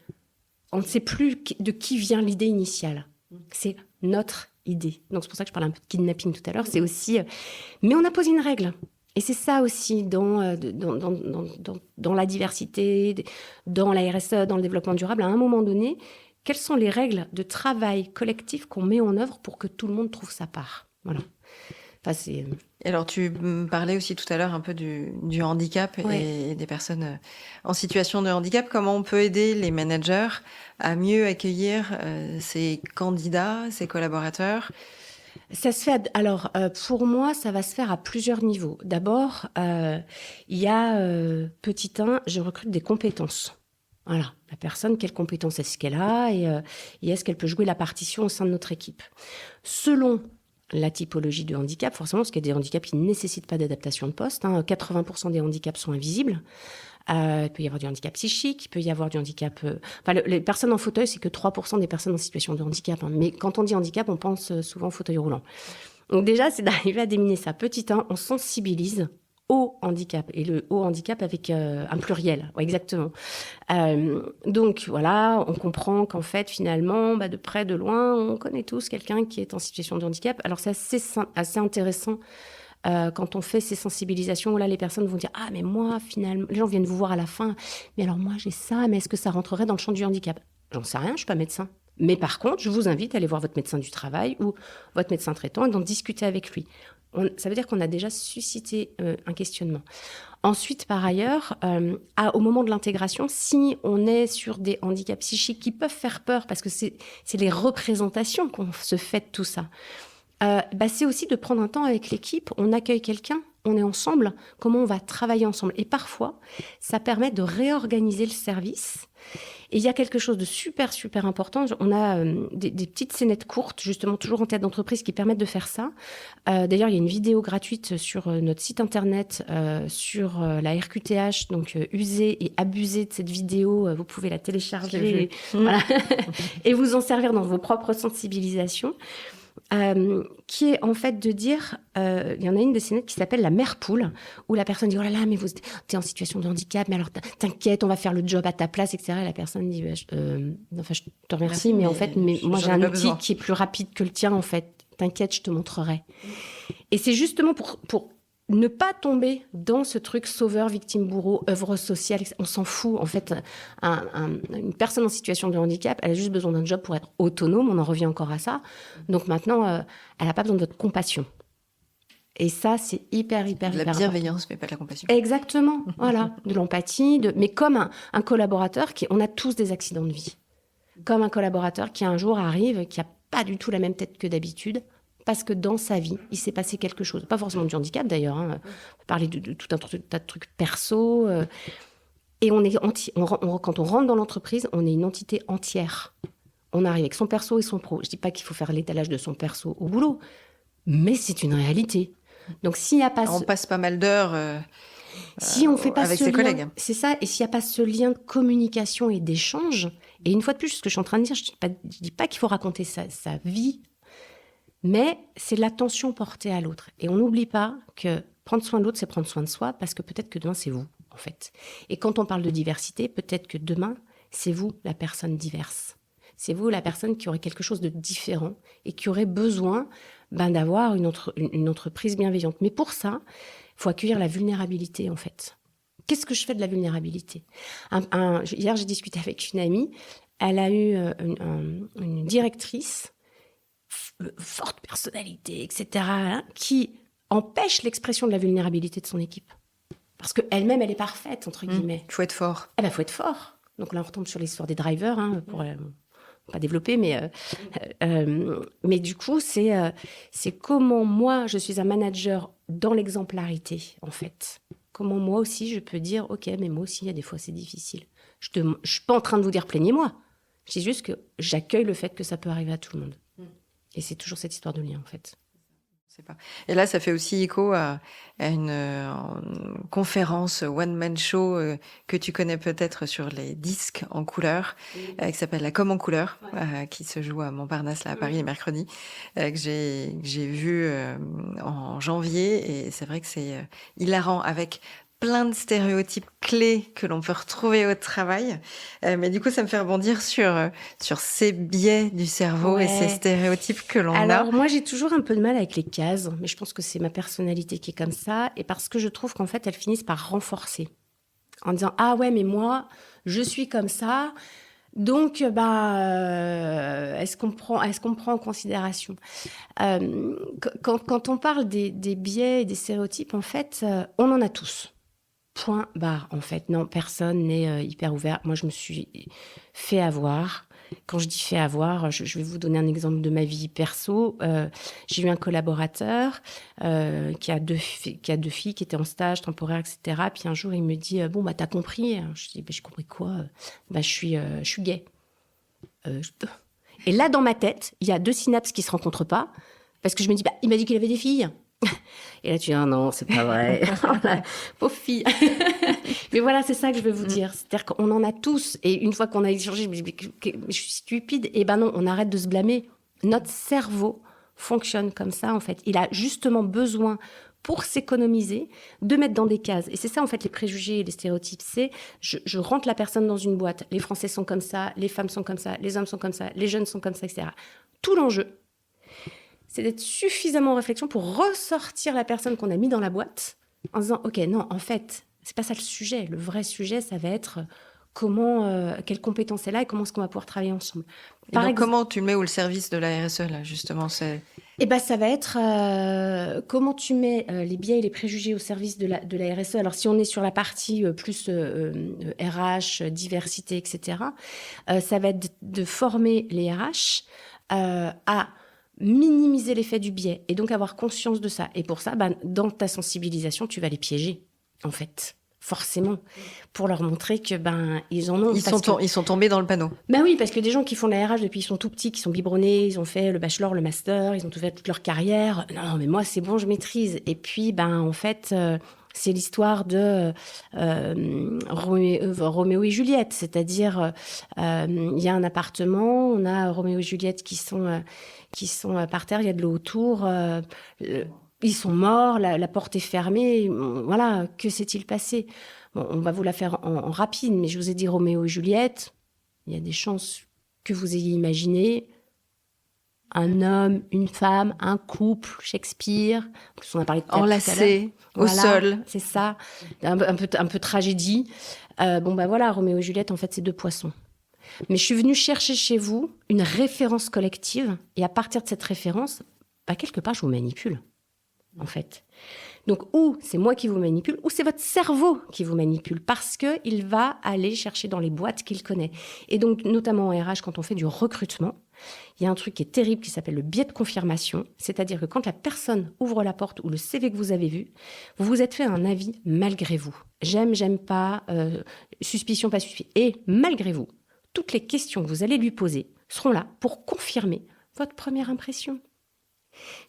on ne sait plus de qui vient l'idée initiale. C'est notre idée. Donc c'est pour ça que je parlais un peu de kidnapping tout à l'heure. C'est aussi... Mais on a posé une règle. Et c'est ça aussi dans la diversité, dans la RSE, dans le développement durable. À un moment donné, quelles sont les règles de travail collectif qu'on met en œuvre pour que tout le monde trouve sa part ? Voilà. Enfin, alors, tu parlais aussi tout à l'heure un peu du handicap et des personnes en situation de handicap. Comment on peut aider les managers à mieux accueillir ces candidats, ces collaborateurs ? Ça se fait. Alors, pour moi, ça va se faire à plusieurs niveaux. D'abord, il y a petit 1, je recrute des compétences. Voilà, la personne, quelle compétence est-ce qu'elle a et est-ce qu'elle peut jouer la partition au sein de notre équipe. Selon la typologie de handicap, forcément, parce qu'il y a des handicaps qui ne nécessitent pas d'adaptation de poste. 80% des handicaps sont invisibles. Il peut y avoir du handicap psychique, il peut y avoir du handicap... les personnes en fauteuil, c'est que 3% des personnes en situation de handicap. Mais quand on dit handicap, on pense souvent fauteuil roulant. Donc déjà, c'est d'arriver à déminer ça. Petit 1, on sensibilise au handicap. Et le haut handicap avec un pluriel. Ouais, exactement. Donc voilà, on comprend qu'en fait, finalement, de près, de loin, on connaît tous quelqu'un qui est en situation de handicap. Alors c'est assez intéressant quand on fait ces sensibilisations, où là, les personnes vont dire « Ah, mais moi, finalement... » Les gens viennent vous voir à la fin. « Mais alors, moi, j'ai ça, mais est-ce que ça rentrerait dans le champ du handicap ?» J'en sais rien, je ne suis pas médecin. Mais par contre, je vous invite à aller voir votre médecin du travail ou votre médecin traitant et d'en discuter avec lui. Ça veut dire qu'on a déjà suscité un questionnement. Ensuite, par ailleurs, au moment de l'intégration, si on est sur des handicaps psychiques qui peuvent faire peur, parce que c'est les représentations qu'on se fait de tout ça, c'est aussi de prendre un temps avec l'équipe. On accueille quelqu'un, on est ensemble, comment on va travailler ensemble. Et parfois, ça permet de réorganiser le service. Et il y a quelque chose de super, super important. On a des petites scénettes courtes, justement, toujours en théâtre d'entreprise, qui permettent de faire ça. D'ailleurs, il y a une vidéo gratuite sur notre site internet, sur la RQTH, donc user et abuser de cette vidéo. Vous pouvez la télécharger voilà. Et vous en servir dans vos propres sensibilisations. qui est en fait de dire, il y en a une de ces notes qui s'appelle la mère poule, où la personne dit, oh là là, mais t'es en situation de handicap, mais alors t'inquiète, on va faire le job à ta place, etc. Et la personne dit, je te remercie, mais en fait, moi j'ai un outil qui est plus rapide que le tien, en fait. T'inquiète, je te montrerai. Et c'est justement pour ne pas tomber dans ce truc sauveur, victime, bourreau, œuvre sociale. On s'en fout. En fait, une personne en situation de handicap, elle a juste besoin d'un job pour être autonome. On en revient encore à ça. Donc maintenant, elle n'a pas besoin de votre compassion. Et ça, c'est hyper de la bienveillance, mais pas de la compassion. Exactement. Voilà. De l'empathie. Mais comme un collaborateur on a tous des accidents de vie. Comme un collaborateur qui un jour arrive, qui n'a pas du tout la même tête que d'habitude, parce que dans sa vie, il s'est passé quelque chose. Pas forcément du handicap, d'ailleurs. On peut parler de tout un tas de trucs perso. Et quand on rentre dans l'entreprise, on est une entité entière. On arrive avec son perso et son pro. Je ne dis pas qu'il faut faire l'étalage de son perso au boulot, mais c'est une réalité. Donc, s'il n'y a pas... On passe pas mal d'heures si on fait pas avec ses collègues. C'est ça. Et s'il n'y a pas ce lien de communication et d'échange, et une fois de plus, ce que je suis en train de dire, je dis pas qu'il faut raconter sa vie, mais c'est l'attention portée à l'autre. Et on n'oublie pas que prendre soin de l'autre, c'est prendre soin de soi, parce que peut-être que demain, c'est vous, en fait. Et quand on parle de diversité, peut-être que demain, c'est vous, la personne diverse. C'est vous, la personne qui aurait quelque chose de différent et qui aurait besoin d'avoir une entreprise bienveillante. Mais pour ça, il faut accueillir la vulnérabilité, en fait. Qu'est-ce que je fais de la vulnérabilité ? Hier, j'ai discuté avec une amie. Elle a eu une directrice forte personnalité, etc., qui empêche l'expression de la vulnérabilité de son équipe. Parce qu'elle-même, elle est parfaite, entre guillemets. Il faut être fort. Eh ben, faut être fort. Donc là, on retombe sur l'histoire des drivers, pour pas développer, mais du coup, c'est comment moi, je suis un manager dans l'exemplarité, en fait. Comment moi aussi, je peux dire, OK, mais moi aussi, il y a des fois, c'est difficile. Je ne suis pas en train de vous dire, plaignez-moi. Je dis juste que j'accueille le fait que ça peut arriver à tout le monde. Et c'est toujours cette histoire de lien, en fait. Et là, ça fait aussi écho à une conférence one-man show que tu connais peut-être sur les disques en couleur, qui s'appelle La Com en couleur, qui se joue à Montparnasse, là, à Paris, les mercredis, que j'ai vu en janvier. Et c'est vrai que c'est hilarant, avec plein de stéréotypes clés que l'on peut retrouver au travail. Mais du coup, ça me fait rebondir sur ces biais du cerveau et ces stéréotypes que l'on a. Alors, moi, j'ai toujours un peu de mal avec les cases, mais je pense que c'est ma personnalité qui est comme ça, et parce que je trouve qu'en fait, elles finissent par renforcer. En disant, ah ouais, mais moi, je suis comme ça, donc, est-ce qu'on me prend en considération ? Quand on parle des biais et des stéréotypes, en fait, on en a tous. Point barre, en fait. Non, personne n'est hyper ouvert. Moi, je me suis fait avoir. Quand je dis fait avoir, je vais vous donner un exemple de ma vie perso. J'ai eu un collaborateur qui a deux filles qui étaient en stage temporaire, etc. Puis un jour, il me dit, bon, t'as compris ? Je dis, j'ai compris quoi ? Je suis gay. Et là, dans ma tête, il y a deux synapses qui se rencontrent pas, parce que je me dis, il m'a dit qu'il avait des filles. Et là, tu dis, ah non, c'est pas vrai. Pauvre fille. Mais voilà, c'est ça que je veux vous dire. C'est-à-dire qu'on en a tous. Et une fois qu'on a échangé, je me dis, je suis stupide. Et non, on arrête de se blâmer. Notre cerveau fonctionne comme ça, en fait. Il a justement besoin, pour s'économiser, de mettre dans des cases. Et c'est ça, en fait, les préjugés et les stéréotypes. C'est, je rentre la personne dans une boîte. Les Français sont comme ça, les femmes sont comme ça, les hommes sont comme ça, les jeunes sont comme ça, etc. Tout l'enjeu, c'est d'être suffisamment en réflexion pour ressortir la personne qu'on a mis dans la boîte en disant, OK, non, en fait, c'est pas ça le sujet. Le vrai sujet, ça va être quelle compétence elle a et comment est-ce qu'on va pouvoir travailler ensemble. Comment tu le mets au service de la RSE, là, justement, ça va être comment tu mets les biais et les préjugés au service de la RSE. Alors, si on est sur la partie plus RH, diversité, etc., ça va être de former les RH à minimiser l'effet du biais et donc avoir conscience de ça. Et pour ça, dans ta sensibilisation, tu vas les piéger, en fait, forcément, pour leur montrer que ils en ont. Ils sont tombés dans le panneau. Oui, parce que des gens qui font la RH depuis ils sont tout petits, qui sont biberonnés, ils ont fait le bachelor, le master, ils ont tout fait toute leur carrière. Non, mais moi, c'est bon, je maîtrise. Et puis, en fait, C'est l'histoire de Roméo et Juliette, c'est-à-dire il y a un appartement, on a Roméo et Juliette qui sont par terre, il y a de l'eau autour, ils sont morts, la porte est fermée, voilà, que s'est-il passé? Bon, on va vous la faire en rapide, mais je vous ai dit Roméo et Juliette, il y a des chances que vous ayez imaginé un homme, une femme, un couple, Shakespeare. On a parlé de enlacé au sol. C'est ça, un peu tragédie. Voilà, Roméo et Juliette, en fait, c'est deux poissons. Mais je suis venue chercher chez vous une référence collective, et à partir de cette référence, quelque part, je vous manipule, en fait. Donc, ou c'est moi qui vous manipule, ou c'est votre cerveau qui vous manipule, parce qu'il va aller chercher dans les boîtes qu'il connaît. Et donc, notamment en RH, quand on fait du recrutement, il y a un truc qui est terrible qui s'appelle le biais de confirmation, c'est-à-dire que quand la personne ouvre la porte ou le CV que vous avez vu, vous vous êtes fait un avis malgré vous. J'aime pas, suspicion, pas suspicion. Et malgré vous, toutes les questions que vous allez lui poser seront là pour confirmer votre première impression.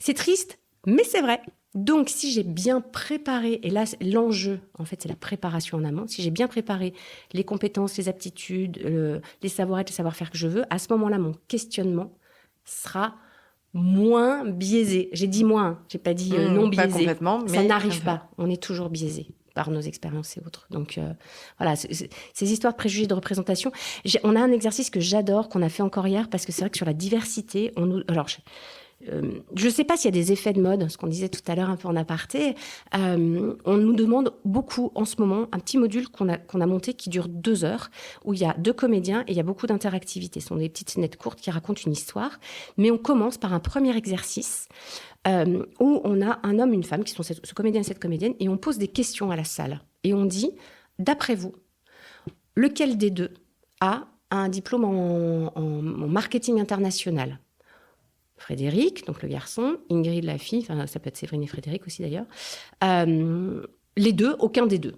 C'est triste, mais c'est vrai. Donc, si j'ai bien préparé, et là, l'enjeu, en fait, c'est la préparation en amont, si j'ai bien préparé les compétences, les aptitudes, les savoir-être, les savoir-faire que je veux, à ce moment-là, mon questionnement sera moins biaisé. J'ai dit moins, j'ai pas dit non biaisé. Pas complètement, mais ça n'arrive pas. On est toujours biaisé par nos expériences et autres. Donc, voilà, ces histoires de préjugés de représentation. On a un exercice que j'adore, qu'on a fait encore hier, parce que c'est vrai que sur la diversité, je ne sais pas s'il y a des effets de mode, ce qu'on disait tout à l'heure un peu en aparté. On nous demande beaucoup en ce moment un petit module qu'on a monté qui dure 2 heures, où il y a 2 comédiens et il y a beaucoup d'interactivité. Ce sont des petites scénettes courtes qui racontent une histoire. Mais on commence par un premier exercice où on a un homme, une femme, qui sont ce comédien et cette comédienne, et on pose des questions à la salle. Et on dit, d'après vous, lequel des deux a un diplôme en marketing international ? Frédéric, donc le garçon, Ingrid, la fille, enfin ça peut être Séverine et Frédéric aussi d'ailleurs, les deux, aucun des deux.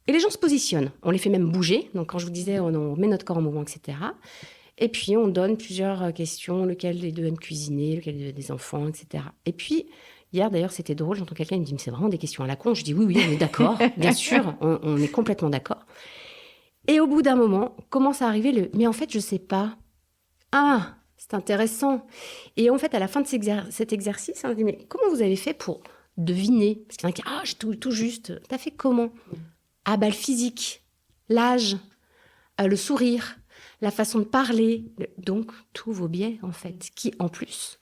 Et les gens se positionnent, on les fait même bouger, donc quand je vous disais on met notre corps en mouvement, etc. Et puis on donne plusieurs questions, lequel des deux aime cuisiner, lequel des deux a des enfants, etc. Et puis, hier d'ailleurs c'était drôle, j'entends quelqu'un qui me dit mais c'est vraiment des questions à la con, je dis oui, on est d'accord, bien sûr, on est complètement d'accord. Et au bout d'un moment, commence à arriver mais en fait je sais pas, c'est intéressant. Et en fait, à la fin de cet exercice, on me dit, mais comment vous avez fait pour deviner? Parce qu'il y en a qui disent, j'ai tout juste. T'as fait comment? Le physique, l'âge, le sourire, la façon de parler. Donc, tous vos biais, en fait, qui, en plus,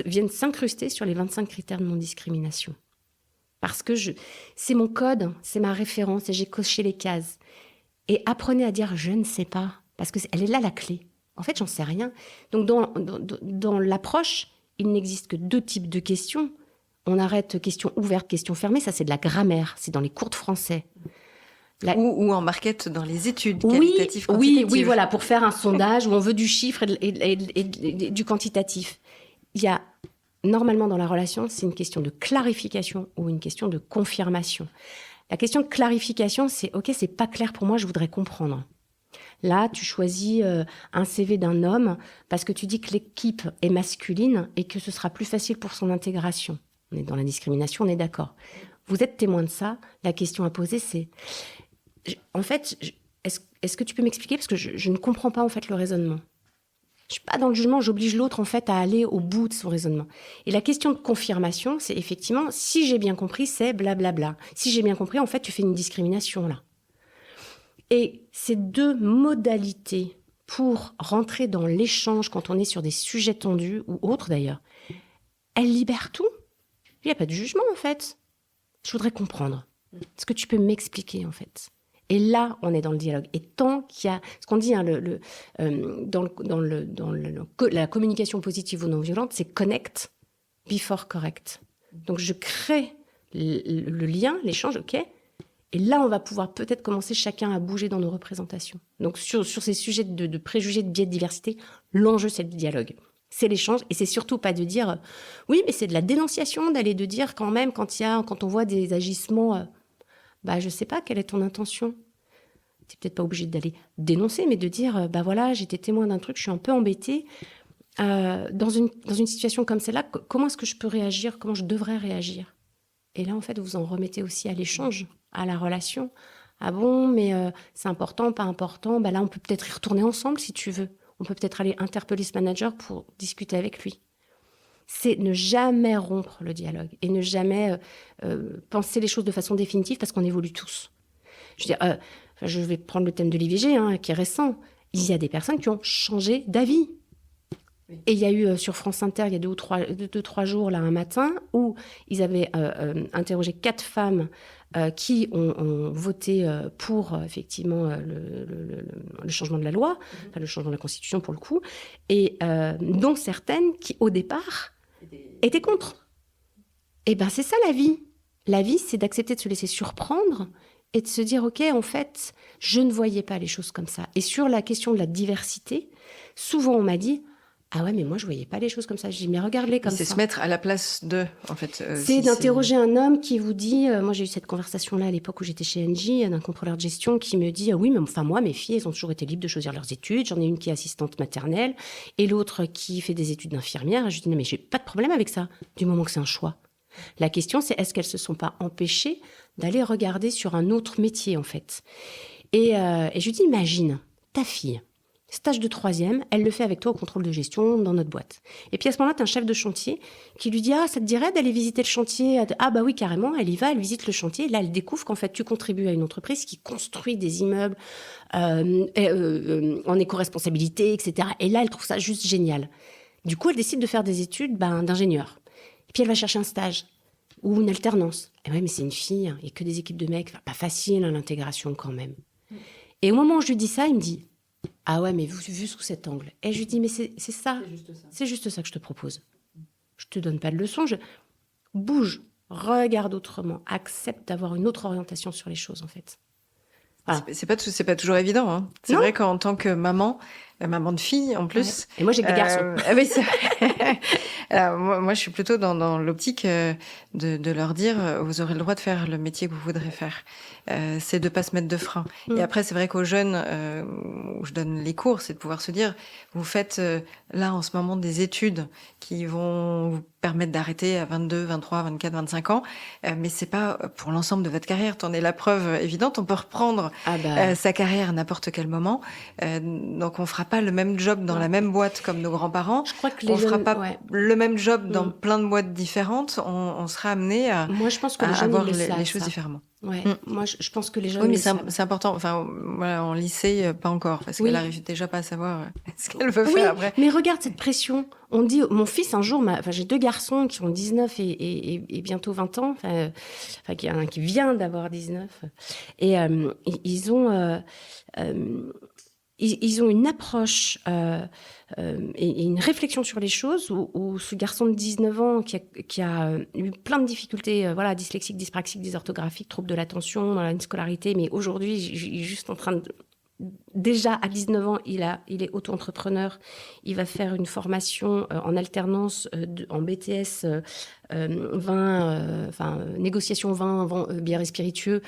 viennent s'incruster sur les 25 critères de non-discrimination. Parce que c'est mon code, c'est ma référence, et j'ai coché les cases. Et apprenez à dire, je ne sais pas, parce qu'elle est là, la clé. En fait, j'en sais rien. Donc, dans l'approche, il n'existe que 2 types de questions. On arrête questions ouvertes, questions fermées. Ça, c'est de la grammaire. C'est dans les cours de français. Ou en market dans les études qualitatives, quantitatives. Oui, voilà, pour faire un sondage où on veut du chiffre et du quantitatif. Il y a, normalement, dans la relation, c'est une question de clarification ou une question de confirmation. La question de clarification, c'est « Ok, c'est pas clair pour moi, je voudrais comprendre ». Là, tu choisis un CV d'un homme parce que tu dis que l'équipe est masculine et que ce sera plus facile pour son intégration. On est dans la discrimination, on est d'accord. Vous êtes témoin de ça. La question à poser, c'est... En fait, est-ce que tu peux m'expliquer? Parce que je ne comprends pas, en fait, le raisonnement. Je suis pas dans le jugement, j'oblige l'autre, en fait, à aller au bout de son raisonnement. Et la question de confirmation, c'est effectivement, si j'ai bien compris, c'est blablabla. Si j'ai bien compris, en fait, tu fais une discrimination, là. Et ces 2 modalités pour rentrer dans l'échange quand on est sur des sujets tendus, ou autres d'ailleurs, elles libèrent tout. Il n'y a pas de jugement, en fait. Je voudrais comprendre. Est-ce que tu peux m'expliquer, en fait? Et là, on est dans le dialogue. Et tant qu'il y a... Ce qu'on dit la communication positive ou non violente, c'est connect before correct. Donc, je crée le lien, l'échange, ok? Et là, on va pouvoir peut-être commencer chacun à bouger dans nos représentations. Donc, sur ces sujets de préjugés, de biais de diversité, l'enjeu, c'est le dialogue. C'est l'échange. Et c'est surtout pas de dire oui, mais c'est de la dénonciation, d'aller de dire quand même, quand on voit des agissements, je sais pas, quelle est ton intention? T'es peut-être pas obligé d'aller dénoncer, mais de dire voilà, j'étais témoin d'un truc, je suis un peu embêtée. Dans une situation comme celle-là, comment est-ce que je peux réagir? Comment je devrais réagir? Et là, en fait, vous en remettez aussi à l'échange, à la relation. Ah bon, mais c'est important, pas important. Bah là, on peut peut-être y retourner ensemble si tu veux. On peut peut-être aller interpeller ce manager pour discuter avec lui. C'est ne jamais rompre le dialogue et ne jamais penser les choses de façon définitive parce qu'on évolue tous. Je veux dire, je vais prendre le thème de l'IVG, qui est récent. Il y a des personnes qui ont changé d'avis. Oui. Et il y a eu sur France Inter, il y a 2-3 jours, là, un matin, où ils avaient interrogé 4 femmes qui ont voté pour, effectivement, le changement de la loi, enfin, le changement de la Constitution, pour le coup, et dont certaines qui, au départ, étaient contre. Et bien, c'est ça, la vie. La vie, c'est d'accepter de se laisser surprendre et de se dire, OK, en fait, je ne voyais pas les choses comme ça. Et sur la question de la diversité, souvent, on m'a dit, ah ouais, mais moi, je voyais pas les choses comme ça. J'ai dit, mais regarde-les comme ça. C'est se mettre à la place d'eux, en fait. C'est d'interroger un homme qui vous dit, moi, j'ai eu cette conversation-là à l'époque où j'étais chez Engie, d'un contrôleur de gestion qui me dit, oui, mais enfin, moi, mes filles, elles ont toujours été libres de choisir leurs études. J'en ai une qui est assistante maternelle et l'autre qui fait des études d'infirmière. Et je lui dis, non, mais j'ai pas de problème avec ça, du moment que c'est un choix. La question, c'est est-ce qu'elles se sont pas empêchées d'aller regarder sur un autre métier, en fait. Et je lui dis, imagine, ta fille, stage de 3e, elle le fait avec toi au contrôle de gestion dans notre boîte. Et puis à ce moment-là, tu as un chef de chantier qui lui dit, ah, ça te dirait d'aller visiter le chantier? Ah bah oui, carrément, elle y va, elle visite le chantier. Là, elle découvre qu'en fait, tu contribues à une entreprise qui construit des immeubles en éco-responsabilité, etc. Et là, elle trouve ça juste génial. Du coup, elle décide de faire des études d'ingénieur. Et puis elle va chercher un stage ou une alternance. Et ouais, mais c'est une fille, il n'y a que des équipes de mecs. Enfin, pas facile, l'intégration quand même. Et au moment où je lui dis ça, il me dit, ah ouais, mais vu sous cet angle. Et je lui dis, mais c'est ça. C'est juste ça que je te propose. Je te donne pas de leçon. Bouge, regarde autrement, accepte d'avoir une autre orientation sur les choses, en fait. Voilà. C'est pas toujours évident. Hein. C'est vrai qu'en tant que maman de fille en plus. Ouais. Et moi, j'ai que des garçons. Oui, c'est vrai. moi, je suis plutôt dans l'optique de leur dire, vous aurez le droit de faire le métier que vous voudrez faire. C'est de pas se mettre de frein. Et après, c'est vrai qu'aux jeunes, où je donne les cours, c'est de pouvoir se dire, vous faites là en ce moment des études qui vont vous permettre d'arrêter à 22, 23, 24, 25 ans, mais c'est pas pour l'ensemble de votre carrière. T'en es la preuve évidente. On peut reprendre sa carrière à n'importe quel moment. Donc on fera pas le même job dans la même boîte comme nos grands-parents. Je crois que on fera pas le même job dans plein de boîtes différentes. On sera amené à, moi, je pense que à voir les choses différemment. Ouais. Moi, je pense que les jeunes. Oui, mais c'est important. Enfin, voilà, en lycée, pas encore, parce qu'elle arrive déjà pas à savoir ce qu'elle veut faire après. Mais regarde cette pression. On dit, mon fils un jour, j'ai 2 garçons qui ont 19 et bientôt 20 ans, qui vient d'avoir 19, et ils ont une approche et une réflexion sur les choses où ce garçon de 19 ans qui a eu plein de difficultés, dyslexique, dyspraxique, dysorthographique, trouble de l'attention, dans une scolarité, mais aujourd'hui, il est juste en train de... Déjà, à 19 ans, il est auto-entrepreneur. Il va faire une formation en alternance en BTS négociation vin, bière et spiritueux.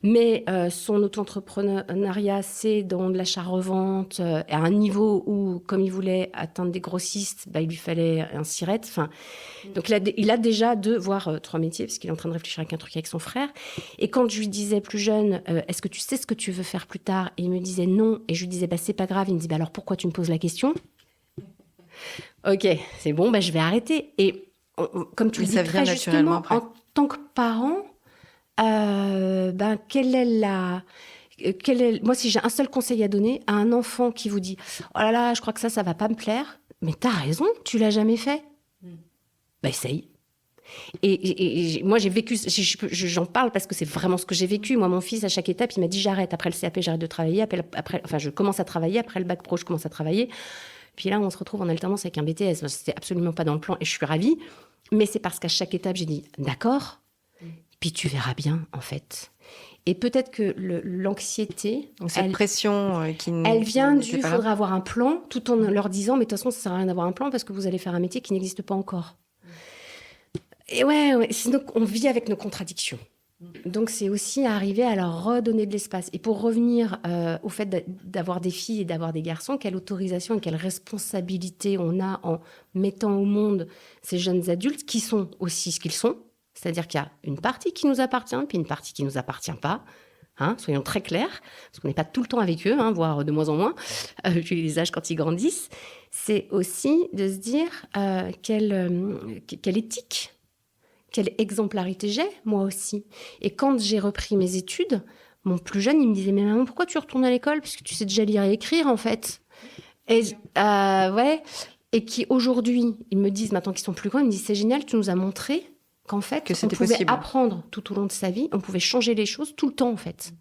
Mais son auto-entrepreneuriat, c'est dans de l'achat-revente à un niveau où, comme il voulait atteindre des grossistes, il lui fallait un SIRET. Donc, il a déjà 2, voire 3 métiers, parce qu'il est en train de réfléchir avec un truc avec son frère. Et quand je lui disais plus jeune, est-ce que tu sais ce que tu veux faire plus tard? Et il me disait non. Et je lui disais, c'est pas grave. Il me dit, alors pourquoi tu me poses la question? Ok, c'est bon, je vais arrêter. Et comme tu le dis très justement, en tant que parent, moi, si j'ai un seul conseil à donner à un enfant qui vous dit « Oh là là, je crois que ça va pas me plaire », mais t'as raison, tu l'as jamais fait. Essaye. Et moi, j'ai vécu, j'en parle parce que c'est vraiment ce que j'ai vécu. Moi, mon fils, à chaque étape, il m'a dit « J'arrête. Après le CAP, j'arrête de travailler. Je commence à travailler. Après le bac pro, je commence à travailler. » Puis là, on se retrouve en alternance avec un BTS. C'était absolument pas dans le plan et je suis ravie. Mais c'est parce qu'à chaque étape, j'ai dit « D'accord, puis tu verras bien, en fait. » Et peut-être que l'anxiété... Donc cette pression elle vient du « il faudra avoir un plan », tout en leur disant « Mais de toute façon, ça ne sert à rien d'avoir un plan parce que vous allez faire un métier qui n'existe pas encore. » Et donc on vit avec nos contradictions. Donc c'est aussi arriver à leur redonner de l'espace. Et pour revenir au fait d'avoir des filles et d'avoir des garçons, quelle autorisation et quelle responsabilité on a en mettant au monde ces jeunes adultes qui sont aussi ce qu'ils sont. C'est-à-dire qu'il y a une partie qui nous appartient, puis une partie qui ne nous appartient pas. Soyons très clairs, parce qu'on n'est pas tout le temps avec eux, voire de moins en moins, vu les âges quand ils grandissent. C'est aussi de se dire quelle éthique, quelle exemplarité j'ai, moi aussi. Et quand j'ai repris mes études, mon plus jeune, il me disait « Mais maman, pourquoi tu retournes à l'école ? Puisque tu sais déjà lire et écrire, en fait. » Et ouais. Et qui, aujourd'hui, ils me disent, maintenant qu'ils sont plus grands, ils me disent « C'est génial, tu nous as montré qu'en fait, que on pouvait apprendre tout au long de sa vie, on pouvait changer les choses tout le temps, en fait. »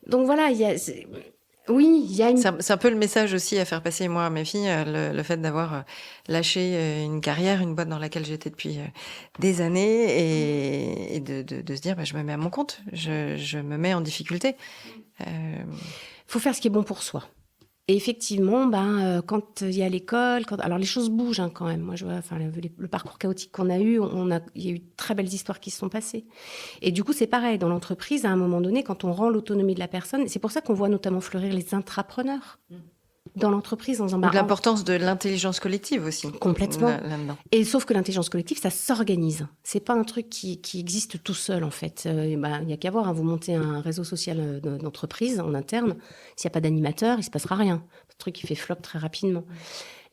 Donc voilà, il y a une... C'est un peu le message aussi à faire passer, moi, à mes filles, le fait d'avoir lâché une carrière, une boîte dans laquelle j'étais depuis des années et de se dire, je me mets à mon compte, je me mets en difficulté. Faut faire ce qui est bon pour soi. Et effectivement, quand il y a l'école, alors les choses bougent quand même. Moi, je vois, le parcours chaotique qu'on a eu, il y a eu de très belles histoires qui se sont passées. Et du coup, c'est pareil dans l'entreprise. À un moment donné, quand on rend l'autonomie de la personne, c'est pour ça qu'on voit notamment fleurir les intrapreneurs dans l'entreprise. Donc l'importance de l'intelligence collective aussi. Complètement. Là-dedans. Et sauf que l'intelligence collective, ça s'organise. C'est pas un truc qui existe tout seul, en fait. Il n'y a qu'à voir. Vous montez un réseau social d'entreprise en interne. S'il n'y a pas d'animateur, il se passera rien. C'est un truc qui fait flop très rapidement.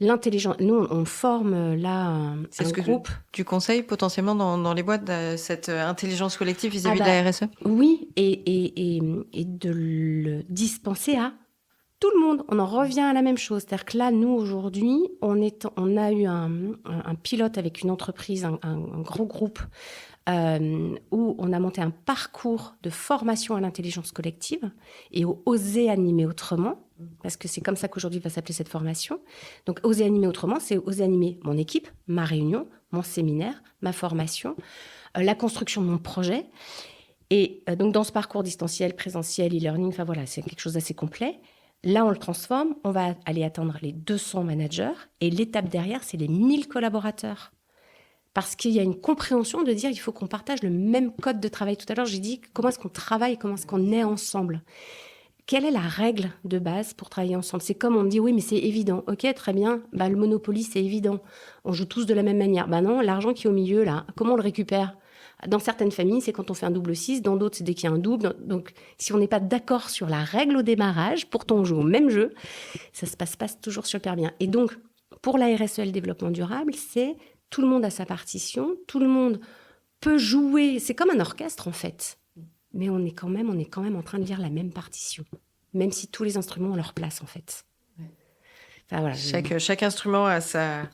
L'intelligence, nous, on forme là un groupe. Tu conseilles potentiellement dans les boîtes cette intelligence collective vis-à-vis de la RSE ? Oui, et de le dispenser à tout le monde. On en revient à la même chose. C'est-à-dire que là, nous, aujourd'hui, on a eu un pilote avec une entreprise, un gros groupe, où on a monté un parcours de formation à l'intelligence collective et au Oser animer autrement, parce que c'est comme ça qu'aujourd'hui va s'appeler cette formation. Donc, Oser animer autrement, c'est oser animer mon équipe, ma réunion, mon séminaire, ma formation, la construction de mon projet. Et donc, dans ce parcours distanciel, présentiel, e-learning, c'est quelque chose d'assez complet. Là, on le transforme, on va aller atteindre les 200 managers et l'étape derrière, c'est les 1000 collaborateurs. Parce qu'il y a une compréhension de dire il faut qu'on partage le même code de travail. Tout à l'heure, j'ai dit comment est-ce qu'on travaille, comment est-ce qu'on est ensemble. Quelle est la règle de base pour travailler ensemble ? C'est comme on me dit oui, mais c'est évident. Ok, très bien, le Monopoly, c'est évident. On joue tous de la même manière. Non, l'argent qui est au milieu, là, comment on le récupère ? Dans certaines familles, c'est quand on fait un double 6. Dans d'autres, c'est dès qu'il y a un double. Donc, si on n'est pas d'accord sur la règle au démarrage, pourtant on joue au même jeu, ça se passe pas toujours super bien. Et donc, pour la RSE, le développement durable, c'est tout le monde a sa partition, tout le monde peut jouer. C'est comme un orchestre, en fait. Mais on est quand même en train de lire la même partition, même si tous les instruments ont leur place, en fait. Chaque instrument a sa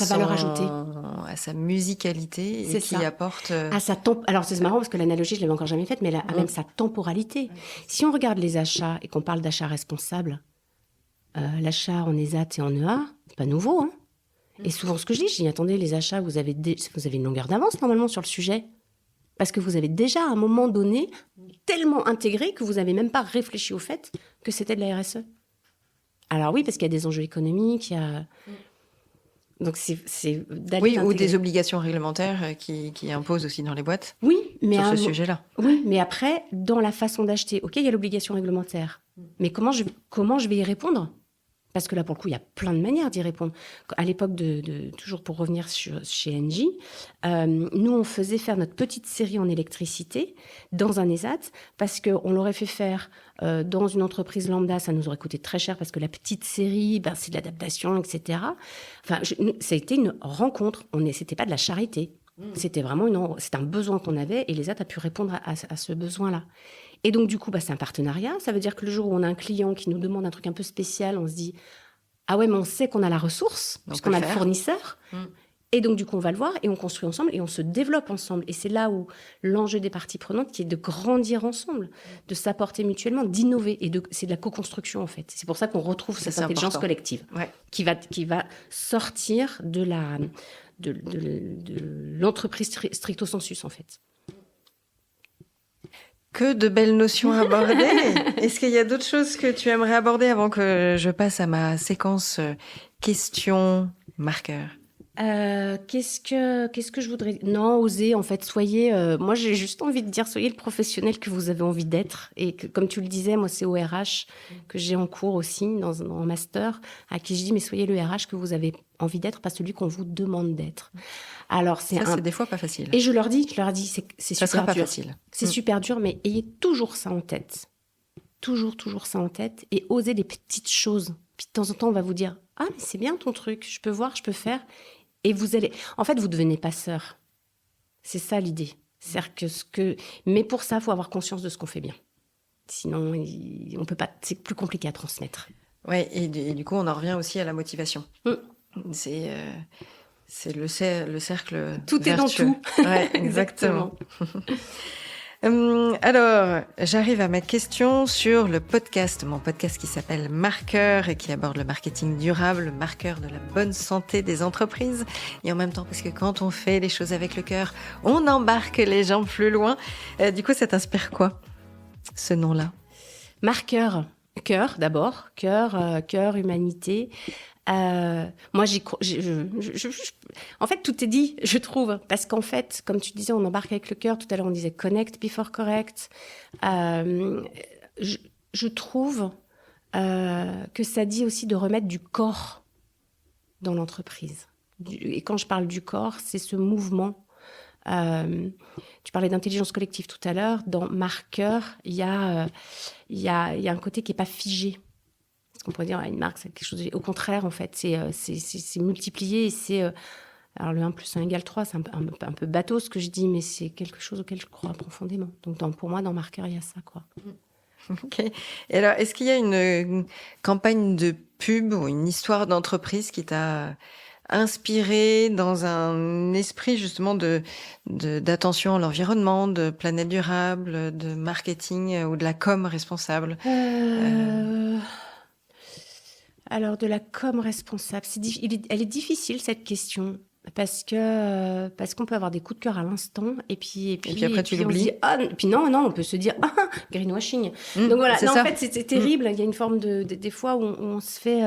valeur ajoutée, à sa musicalité, et qui apporte Alors c'est marrant parce que l'analogie je l'avais encore jamais faite, mais elle a même sa temporalité. Si on regarde les achats et qu'on parle d'achat responsable, l'achat en ESAT et en EA, c'est pas nouveau, Et souvent ce que je dis attendez, les achats, vous avez une longueur d'avance normalement sur le sujet, parce que vous avez déjà à un moment donné tellement intégré que vous n'avez même pas réfléchi au fait que c'était de la RSE. Alors oui, parce qu'il y a des enjeux économiques, il y a donc c'est d'aller ou des obligations réglementaires qui imposent aussi dans les boîtes. Oui, mais sur ce sujet-là. Oui, mais après, dans la façon d'acheter, ok, il y a l'obligation réglementaire, mais comment je vais y répondre ? Parce que là, pour le coup, il y a plein de manières d'y répondre. À l'époque toujours pour revenir chez Engie, nous, on faisait faire notre petite série en électricité dans un ESAT parce qu'on l'aurait fait faire dans une entreprise lambda, ça nous aurait coûté très cher parce que la petite série, c'est de l'adaptation, etc. Ça a été une rencontre. C'était pas de la charité. C'était vraiment c'est un besoin qu'on avait et l'ESAT a pu répondre à ce besoin-là. Et donc, du coup, c'est un partenariat. Ça veut dire que le jour où on a un client qui nous demande un truc un peu spécial, on se dit « Ah ouais, mais on sait qu'on a la ressource, puisqu'on a le fournisseur. » Et donc, du coup, on va le voir et on construit ensemble et on se développe ensemble. Et c'est là où l'enjeu des parties prenantes, qui est de grandir ensemble, de s'apporter mutuellement, d'innover. Et c'est de la co-construction, en fait. C'est pour ça qu'on retrouve cette intelligence collective qui va sortir de l'entreprise stricto sensus, en fait. Que de belles notions à aborder. Est-ce qu'il y a d'autres choses que tu aimerais aborder avant que je passe à ma séquence questions marqueurs ? Qu'est-ce que je voudrais... Non, osez, en fait, soyez... moi, j'ai juste envie de dire, soyez le professionnel que vous avez envie d'être. Et que, comme tu le disais, moi, c'est au RH que j'ai en cours aussi, en master, à qui je dis, mais soyez le RH que vous avez envie d'être, pas celui qu'on vous demande d'être. Alors, c'est des fois pas facile. Et je leur dis, c'est ça super sera pas dur. Facile. C'est super dur, mais ayez toujours ça en tête. Toujours ça en tête. Et osez des petites choses. Puis de temps en temps, on va vous dire, ah, mais c'est bien ton truc, je peux voir, je peux faire. Et vous allez... En fait, vous devenez passeur. C'est ça l'idée. C'est-à-dire mais pour ça, il faut avoir conscience de ce qu'on fait bien. Sinon, on peut pas... c'est plus compliqué à transmettre. Oui, et du coup, on en revient aussi à la motivation. C'est le cercle tout vertueux. Est dans tout. Ouais, exactement. Alors, j'arrive à ma question sur le podcast, mon podcast qui s'appelle Marqueur et qui aborde le marketing durable, le marqueur de la bonne santé des entreprises. Et en même temps, parce que quand on fait les choses avec le cœur, on embarque les gens plus loin. Du coup, ça t'inspire quoi, ce nom-là? Marqueur. Cœur, d'abord. Cœur, humanité. Moi, en fait, tout est dit, je trouve. Parce qu'en fait, comme tu disais, on embarque avec le cœur. Tout à l'heure, on disait connect before correct. Je trouve que ça dit aussi de remettre du corps dans l'entreprise. Et quand je parle du corps, c'est ce mouvement. Tu parlais d'intelligence collective tout à l'heure. Dans Marqueur, il y a un côté qui n'est pas figé. On pourrait dire, une marque, c'est quelque chose... Au contraire, en fait, c'est multiplié et c'est... alors, le 1 plus 1 égale 3, c'est un peu bateau ce que je dis, mais c'est quelque chose auquel je crois profondément. Donc, pour moi, dans Marqueur, il y a ça, quoi. Ok. Et alors, est-ce qu'il y a une campagne de pub ou une histoire d'entreprise qui t'a inspiré dans un esprit, justement, d'attention à l'environnement, de planète durable, de marketing ou de la com responsable? Alors, de la com responsable, elle est difficile, cette question, parce qu'on peut avoir des coups de cœur à l'instant, et puis après, tu l'oublies. Puis non, on peut se dire, greenwashing. Donc voilà, non, en fait, c'est terrible. Il y a une forme des fois où on se fait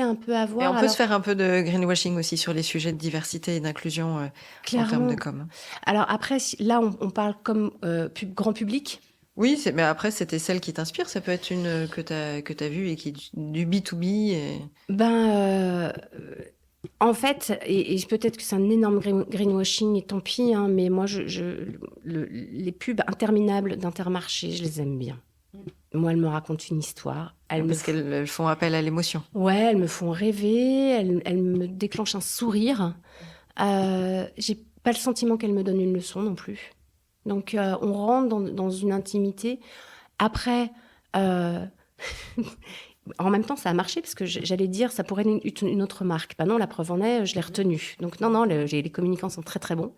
un peu avoir. Et on peut se faire un peu de greenwashing aussi sur les sujets de diversité et d'inclusion en termes de com. Alors après, là, on parle comme grand public. Oui, mais après, c'était celle qui t'inspire. Ça peut être une que t'as vue et qui est du B2B. En fait, et peut-être que c'est un énorme greenwashing, et tant pis, hein, mais moi, les pubs interminables d'Intermarché, je les aime bien. Moi, elles me racontent une histoire. Parce qu'elles font appel à l'émotion. Ouais, elles me font rêver, elles me déclenchent un sourire. J'ai pas le sentiment qu'elles me donnent une leçon non plus. Donc, on rentre dans une intimité. Après, en même temps, ça a marché parce que j'allais dire, ça pourrait être une autre marque. Ben non, la preuve en est, je l'ai retenue. Donc, non, les communicants sont très, très bons.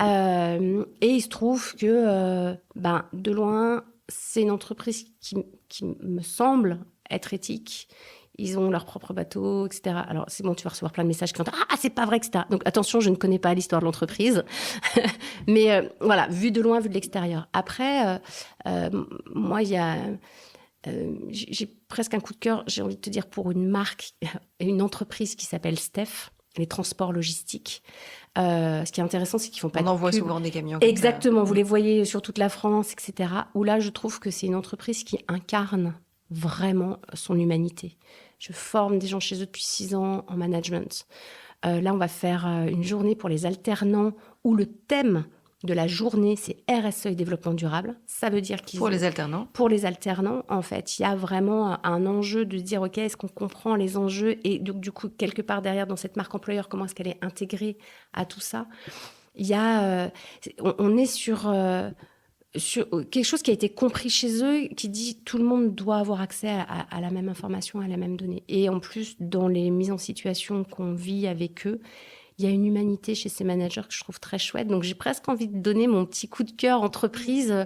Et il se trouve que, de loin, c'est une entreprise qui me semble être éthique. Ils ont leur propre bateau, etc. Alors, c'est bon, tu vas recevoir plein de messages qui vont dire « Ah, c'est pas vrai, etc. » Donc, attention, je ne connais pas l'histoire de l'entreprise. Mais voilà, vu de loin, vu de l'extérieur. Après, moi, j'ai presque un coup de cœur, j'ai envie de te dire, pour une marque et une entreprise qui s'appelle Steph, les transports logistiques. Ce qui est intéressant, c'est qu'ils font pas de pub. On envoie souvent des camions. Exactement, vous les voyez sur toute la France, etc. Où là, je trouve que c'est une entreprise qui incarne vraiment son humanité. Je forme des gens chez eux depuis 6 ans en management. Là, on va faire une journée pour les alternants où le thème de la journée, c'est RSE et développement durable. Ça veut dire Pour les alternants. Pour les alternants, en fait, il y a vraiment un enjeu de dire, OK, est-ce qu'on comprend les enjeux? Et donc, du coup, quelque part derrière, dans cette marque employeur, comment est-ce qu'elle est intégrée à tout ça? Il y a... on est sur quelque chose qui a été compris chez eux, qui dit tout le monde doit avoir accès à la même information, à la même donnée. Et en plus, dans les mises en situation qu'on vit avec eux, il y a une humanité chez ces managers que je trouve très chouette. Donc, j'ai presque envie de donner mon petit coup de cœur entreprise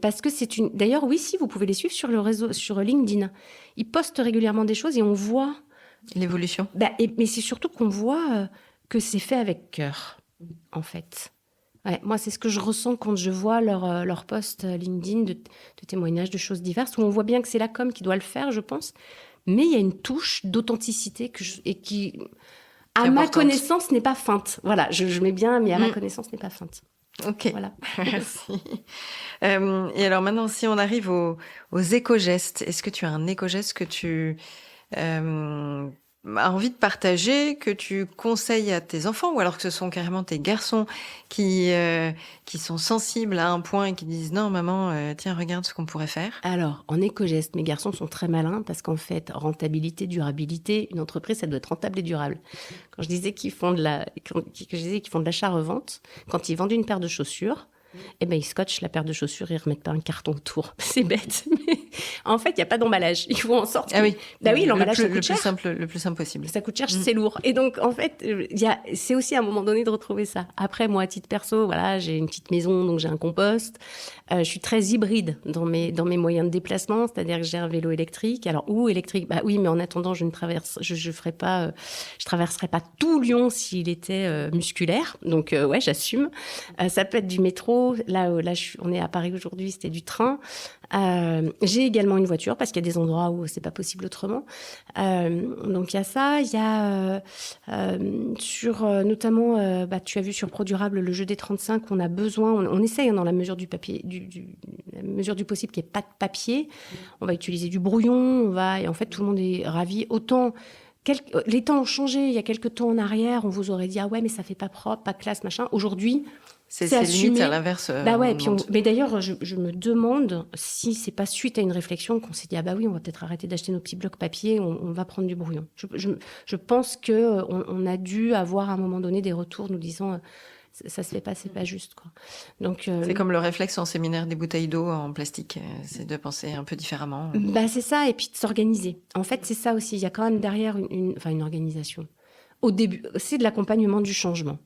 parce que c'est une... D'ailleurs, oui, si, vous pouvez les suivre sur le réseau, sur LinkedIn. Ils postent régulièrement des choses et on voit... L'évolution. Mais c'est surtout qu'on voit que c'est fait avec cœur, en fait. Ouais, moi, c'est ce que je ressens quand je vois leur post LinkedIn de témoignages, de choses diverses, où on voit bien que c'est la com qui doit le faire, je pense. mais il y a une touche d'authenticité et qui, à C'est ma importante. connaissance, n'est pas feinte. Voilà, je mets bien, mais à ma connaissance, n'est pas feinte. Ok, Voilà. merci. Et alors maintenant, si on arrive aux éco-gestes, est-ce que tu as un éco-geste que tu as envie de partager, que tu conseilles à tes enfants, ou alors que ce sont carrément tes garçons qui sont sensibles à un point et qui disent non maman, tiens regarde ce qu'on pourrait faire. Alors, en éco-geste, mes garçons sont très malins parce qu'en fait, rentabilité, durabilité, une entreprise, ça doit être rentable et durable. Quand je disais qu'ils font de l'achat-revente, quand ils vendent une paire de chaussures, eh ben, ils scotchent la paire de chaussures et ils remettent pas un carton autour. C'est bête, mais en fait, il n'y a pas d'emballage. Il faut en sortir. Ah oui. Bah oui, l'emballage, ça coûte cher. Le plus simple possible. Ça coûte cher, c'est lourd. Et donc, en fait, c'est aussi à un moment donné de retrouver ça. Après, moi, à titre perso, voilà, j'ai une petite maison, donc j'ai un compost. Je suis très hybride dans mes moyens de déplacement, c'est-à-dire que j'ai un vélo électrique. Alors, ou électrique, bah oui, mais en attendant, je traverserai pas tout Lyon s'il était musculaire. Donc, ouais, j'assume. Ça peut être du métro. Là, on est à Paris aujourd'hui, c'était du train. J'ai également une voiture parce qu'il y a des endroits où c'est pas possible autrement. Donc il y a ça, il y a sur notamment, tu as vu sur ProDurable le jeu des 35, on a besoin, on essaye dans la mesure du papier, la mesure du possible qu'il n'y ait pas de papier. On va utiliser du brouillon, et en fait tout le monde est ravi. Autant les temps ont changé. Il y a quelques temps en arrière, on vous aurait dit ah ouais mais ça fait pas propre, pas classe machin. Aujourd'hui, c'est limite à l'inverse. Bah ouais, mais d'ailleurs, je me demande si c'est pas suite à une réflexion qu'on s'est dit ah bah oui, on va peut-être arrêter d'acheter nos petits blocs papier, on va prendre du brouillon. Je pense que on a dû avoir à un moment donné des retours nous disant ça se fait pas, c'est pas juste quoi. Donc c'est comme le réflexe en séminaire des bouteilles d'eau en plastique, c'est de penser un peu différemment. Bah c'est ça, et puis de s'organiser. En fait, c'est ça aussi. Il y a quand même derrière une organisation. Au début, c'est de l'accompagnement du changement.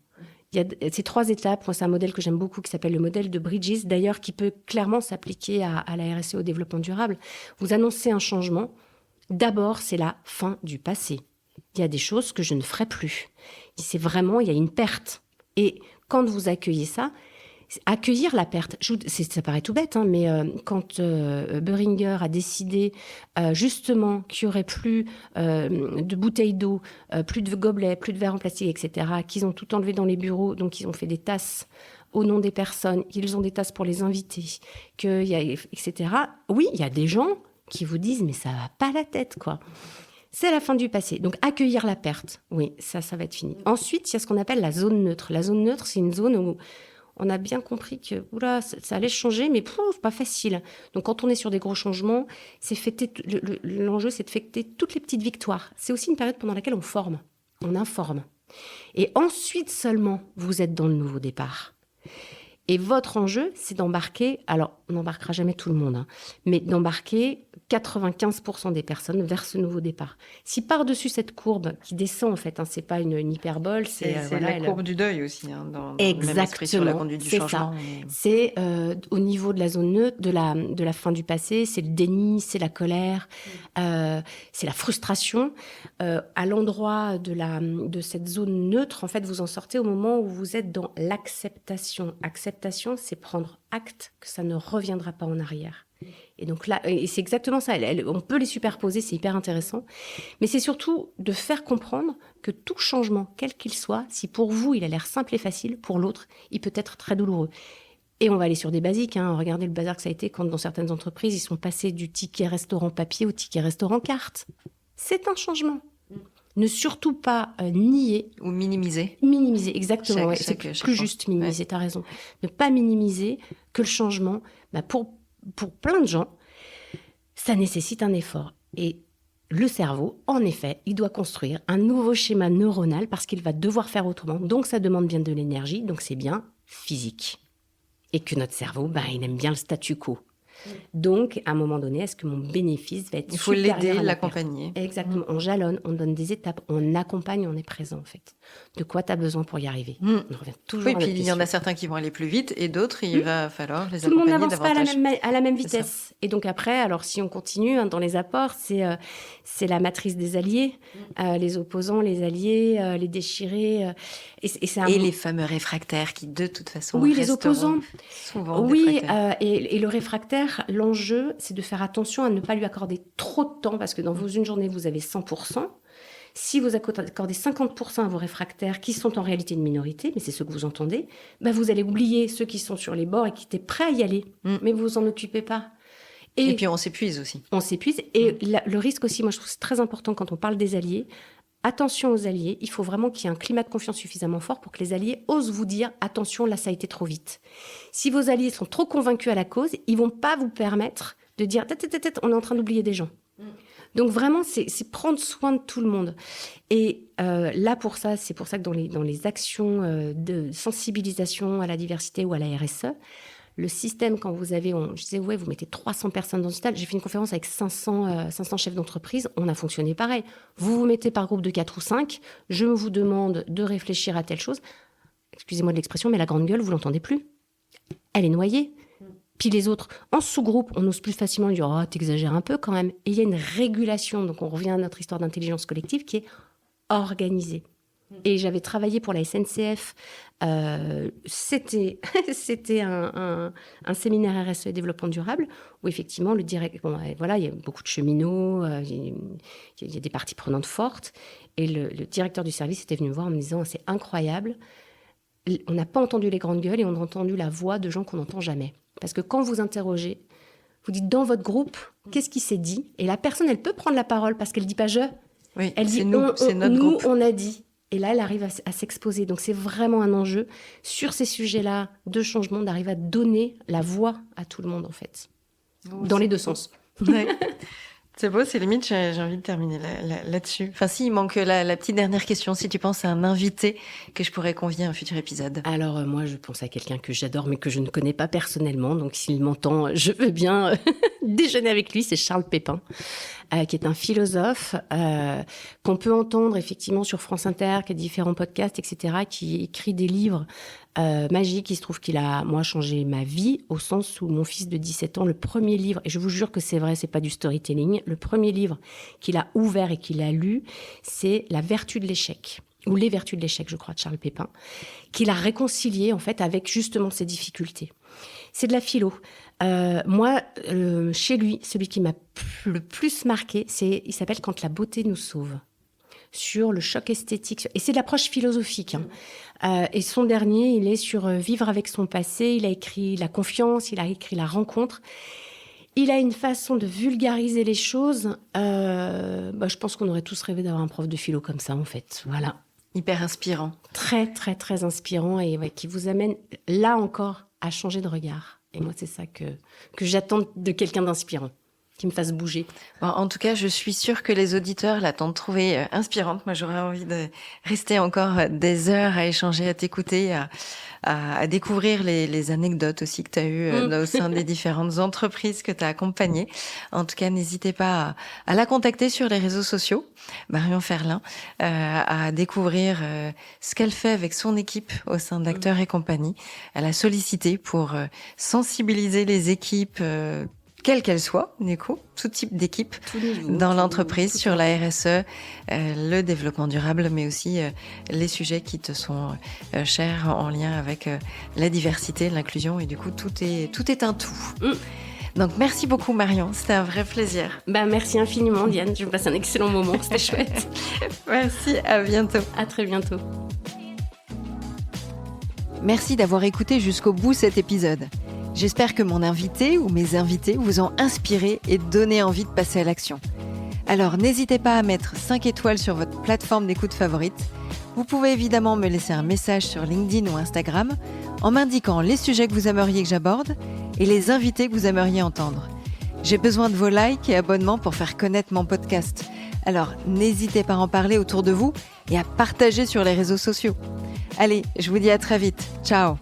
Il y a ces 3 étapes. Moi, c'est un modèle que j'aime beaucoup qui s'appelle le modèle de Bridges, d'ailleurs, qui peut clairement s'appliquer à la RSE, au développement durable. Vous annoncez un changement. D'abord, c'est la fin du passé. Il y a des choses que je ne ferai plus. C'est vraiment, il y a une perte. Et quand vous accueillez ça, accueillir la perte, ça paraît tout bête, hein, mais quand Boehringer a décidé justement qu'il n'y aurait plus de bouteilles d'eau, plus de gobelets, plus de verres en plastique, etc., qu'ils ont tout enlevé dans les bureaux, donc ils ont fait des tasses au nom des personnes, qu'ils ont des tasses pour les invités, etc. Oui, il y a des gens qui vous disent « mais ça va pas la tête, quoi ». C'est la fin du passé. Donc, accueillir la perte, oui, ça va être fini. Ensuite, il y a ce qu'on appelle la zone neutre. La zone neutre, c'est une zone où on a bien compris que ça allait changer, mais pas facile. Donc, quand on est sur des gros changements, l'enjeu, c'est de fêter toutes les petites victoires. C'est aussi une période pendant laquelle on forme, on informe. Et ensuite seulement, vous êtes dans le nouveau départ. Et votre enjeu, c'est d'embarquer, alors on n'embarquera jamais tout le monde, hein, mais d'embarquer 95% des personnes vers ce nouveau départ. Si par-dessus cette courbe qui descend, en fait, hein, c'est pas une hyperbole, c'est la courbe du deuil aussi, hein, dans exactement, le même esprit sur la conduite du changement. C'est au niveau de la zone neutre, de la fin du passé, c'est le déni, c'est la colère, c'est la frustration. À l'endroit de cette zone neutre, en fait, vous en sortez au moment où vous êtes dans l'acceptation. Acceptation, c'est prendre acte que ça ne reviendra pas en arrière. Et donc là, et c'est exactement ça. On peut les superposer, c'est hyper intéressant. Mais c'est surtout de faire comprendre que tout changement, quel qu'il soit, si pour vous, il a l'air simple et facile, pour l'autre, il peut être très douloureux. Et on va aller sur des basiques. Hein. Regardez le bazar que ça a été quand, dans certaines entreprises, ils sont passés du ticket restaurant papier au ticket restaurant carte. C'est un changement. Ne surtout pas nier. Ou minimiser. Minimiser, exactement. C'est plus juste minimiser, tu as raison. Ne pas minimiser que le changement, pour plein de gens, ça nécessite un effort. Et le cerveau, en effet, il doit construire un nouveau schéma neuronal parce qu'il va devoir faire autrement. Donc, ça demande bien de l'énergie, donc c'est bien physique. Et que notre cerveau, il aime bien le statu quo. Donc, à un moment donné, est-ce que mon bénéfice va être supérieur à ma perte ? Il faut l'aider, l'accompagner. Exactement. On jalonne, on donne des étapes, on accompagne, on est présent, en fait. De quoi tu as besoin pour y arriver ? On revient toujours à la puis il y en a certains qui vont aller plus vite et d'autres, il va falloir les accompagner davantage. Tout le monde n'avance pas à la même vitesse. Et donc après, alors si on continue dans les apports, c'est la matrice des alliés, les opposants, les alliés, les déchirés. Et les fameux réfractaires qui, de toute façon, les opposants. Souvent oui, et le réfractaire, derrière, l'enjeu, c'est de faire attention à ne pas lui accorder trop de temps, parce que dans une journée, vous avez 100%. Si vous accordez 50% à vos réfractaires, qui sont en réalité une minorité, mais c'est ce que vous entendez, vous allez oublier ceux qui sont sur les bords et qui étaient prêts à y aller, mais vous vous en occupez pas. Et puis on s'épuise aussi. On s'épuise. Et le risque aussi, moi je trouve que c'est très important quand on parle des alliés. Attention aux alliés, il faut vraiment qu'il y ait un climat de confiance suffisamment fort pour que les alliés osent vous dire « attention, là ça a été trop vite ». Si vos alliés sont trop convaincus à la cause, ils vont pas vous permettre de dire « on est en train d'oublier des gens ». Donc vraiment, c'est prendre soin de tout le monde. Et là, c'est pour ça que dans les actions de sensibilisation à la diversité ou à la RSE, le système, quand vous avez, je disais, vous mettez 300 personnes dans une salle. J'ai fait une conférence avec 500 chefs d'entreprise. On a fonctionné pareil. Vous vous mettez par groupe de 4 ou 5. Je vous demande de réfléchir à telle chose. Excusez-moi de l'expression, mais la grande gueule, vous l'entendez plus. Elle est noyée. Puis les autres, en sous-groupe, on ose plus facilement dire « oh, t'exagères un peu quand même ». Et il y a une régulation, donc on revient à notre histoire d'intelligence collective qui est organisée. Et j'avais travaillé pour la SNCF. C'était un séminaire RSE et développement durable où effectivement il y a beaucoup de cheminots, il y a des parties prenantes fortes. Et le directeur du service était venu me voir en me disant « c'est incroyable, on n'a pas entendu les grandes gueules et on a entendu la voix de gens qu'on n'entend jamais ». Parce que quand vous interrogez, vous dites dans votre groupe, qu'est-ce qui s'est dit ? Et la personne, elle peut prendre la parole parce qu'elle ne dit pas « je ». Oui, elle dit c'est notre groupe. On a dit. Et là, elle arrive à s'exposer. Donc, c'est vraiment un enjeu sur ces sujets-là de changement, d'arriver à donner la voix à tout le monde, en fait. Oui, dans les deux sens. Ouais. C'est beau, c'est limite, j'ai envie de terminer là-dessus. Enfin, si, il manque la petite dernière question. Si tu penses à un invité que je pourrais convier à un futur épisode. Alors, moi, je pense à quelqu'un que j'adore, mais que je ne connais pas personnellement. Donc, s'il m'entend, je veux bien déjeuner avec lui. C'est Charles Pépin, qui est un philosophe qu'on peut entendre effectivement sur France Inter, qui a différents podcasts, etc., qui écrit des livres magique. Il se trouve qu'il a, moi, changé ma vie au sens où mon fils de 17 ans, le premier livre, et je vous jure que c'est vrai, c'est pas du storytelling, le premier livre qu'il a ouvert et qu'il a lu, c'est La vertu de l'échec, ou Les vertus de l'échec, je crois, de Charles Pépin, qu'il a réconcilié, en fait, avec justement ses difficultés. C'est de la philo. Moi, chez lui, celui qui m'a le plus marqué, il s'appelle « Quand la beauté nous sauve ». Sur le choc esthétique. Et c'est de l'approche philosophique. Et son dernier, il est sur vivre avec son passé. Il a écrit la confiance, il a écrit la rencontre. Il a une façon de vulgariser les choses. Je pense qu'on aurait tous rêvé d'avoir un prof de philo comme ça, en fait. Voilà. Hyper inspirant. Très, très, très inspirant et qui vous amène, là encore, à changer de regard. Et moi, c'est ça que j'attends de quelqu'un d'inspirant, qui me fasse bouger. Bon, en tout cas, je suis sûre que les auditeurs l'attendent trouver inspirante. Moi, j'aurais envie de rester encore des heures à échanger, à t'écouter, à découvrir les anecdotes aussi que tu as eues au sein des différentes entreprises que tu as accompagnées. En tout cas, n'hésitez pas à la contacter sur les réseaux sociaux, Marion Ferlin, à découvrir ce qu'elle fait avec son équipe au sein d'Acteurs et compagnie. Elle a sollicité pour sensibiliser les équipes quelle qu'elle soit, du coup, tout type d'équipe dans l'entreprise, sur la RSE, le développement durable, mais aussi les sujets qui te sont chers en lien avec la diversité, l'inclusion, et du coup, tout est un tout. Donc, merci beaucoup, Marion. C'était un vrai plaisir. Merci infiniment, Diane. Je me passe un excellent moment. C'était chouette. Merci. À bientôt. À très bientôt. Merci d'avoir écouté jusqu'au bout cet épisode. J'espère que mon invité ou mes invités vous ont inspiré et donné envie de passer à l'action. Alors n'hésitez pas à mettre 5 étoiles sur votre plateforme d'écoute favorite. Vous pouvez évidemment me laisser un message sur LinkedIn ou Instagram en m'indiquant les sujets que vous aimeriez que j'aborde et les invités que vous aimeriez entendre. J'ai besoin de vos likes et abonnements pour faire connaître mon podcast. Alors n'hésitez pas à en parler autour de vous et à partager sur les réseaux sociaux. Allez, je vous dis à très vite. Ciao.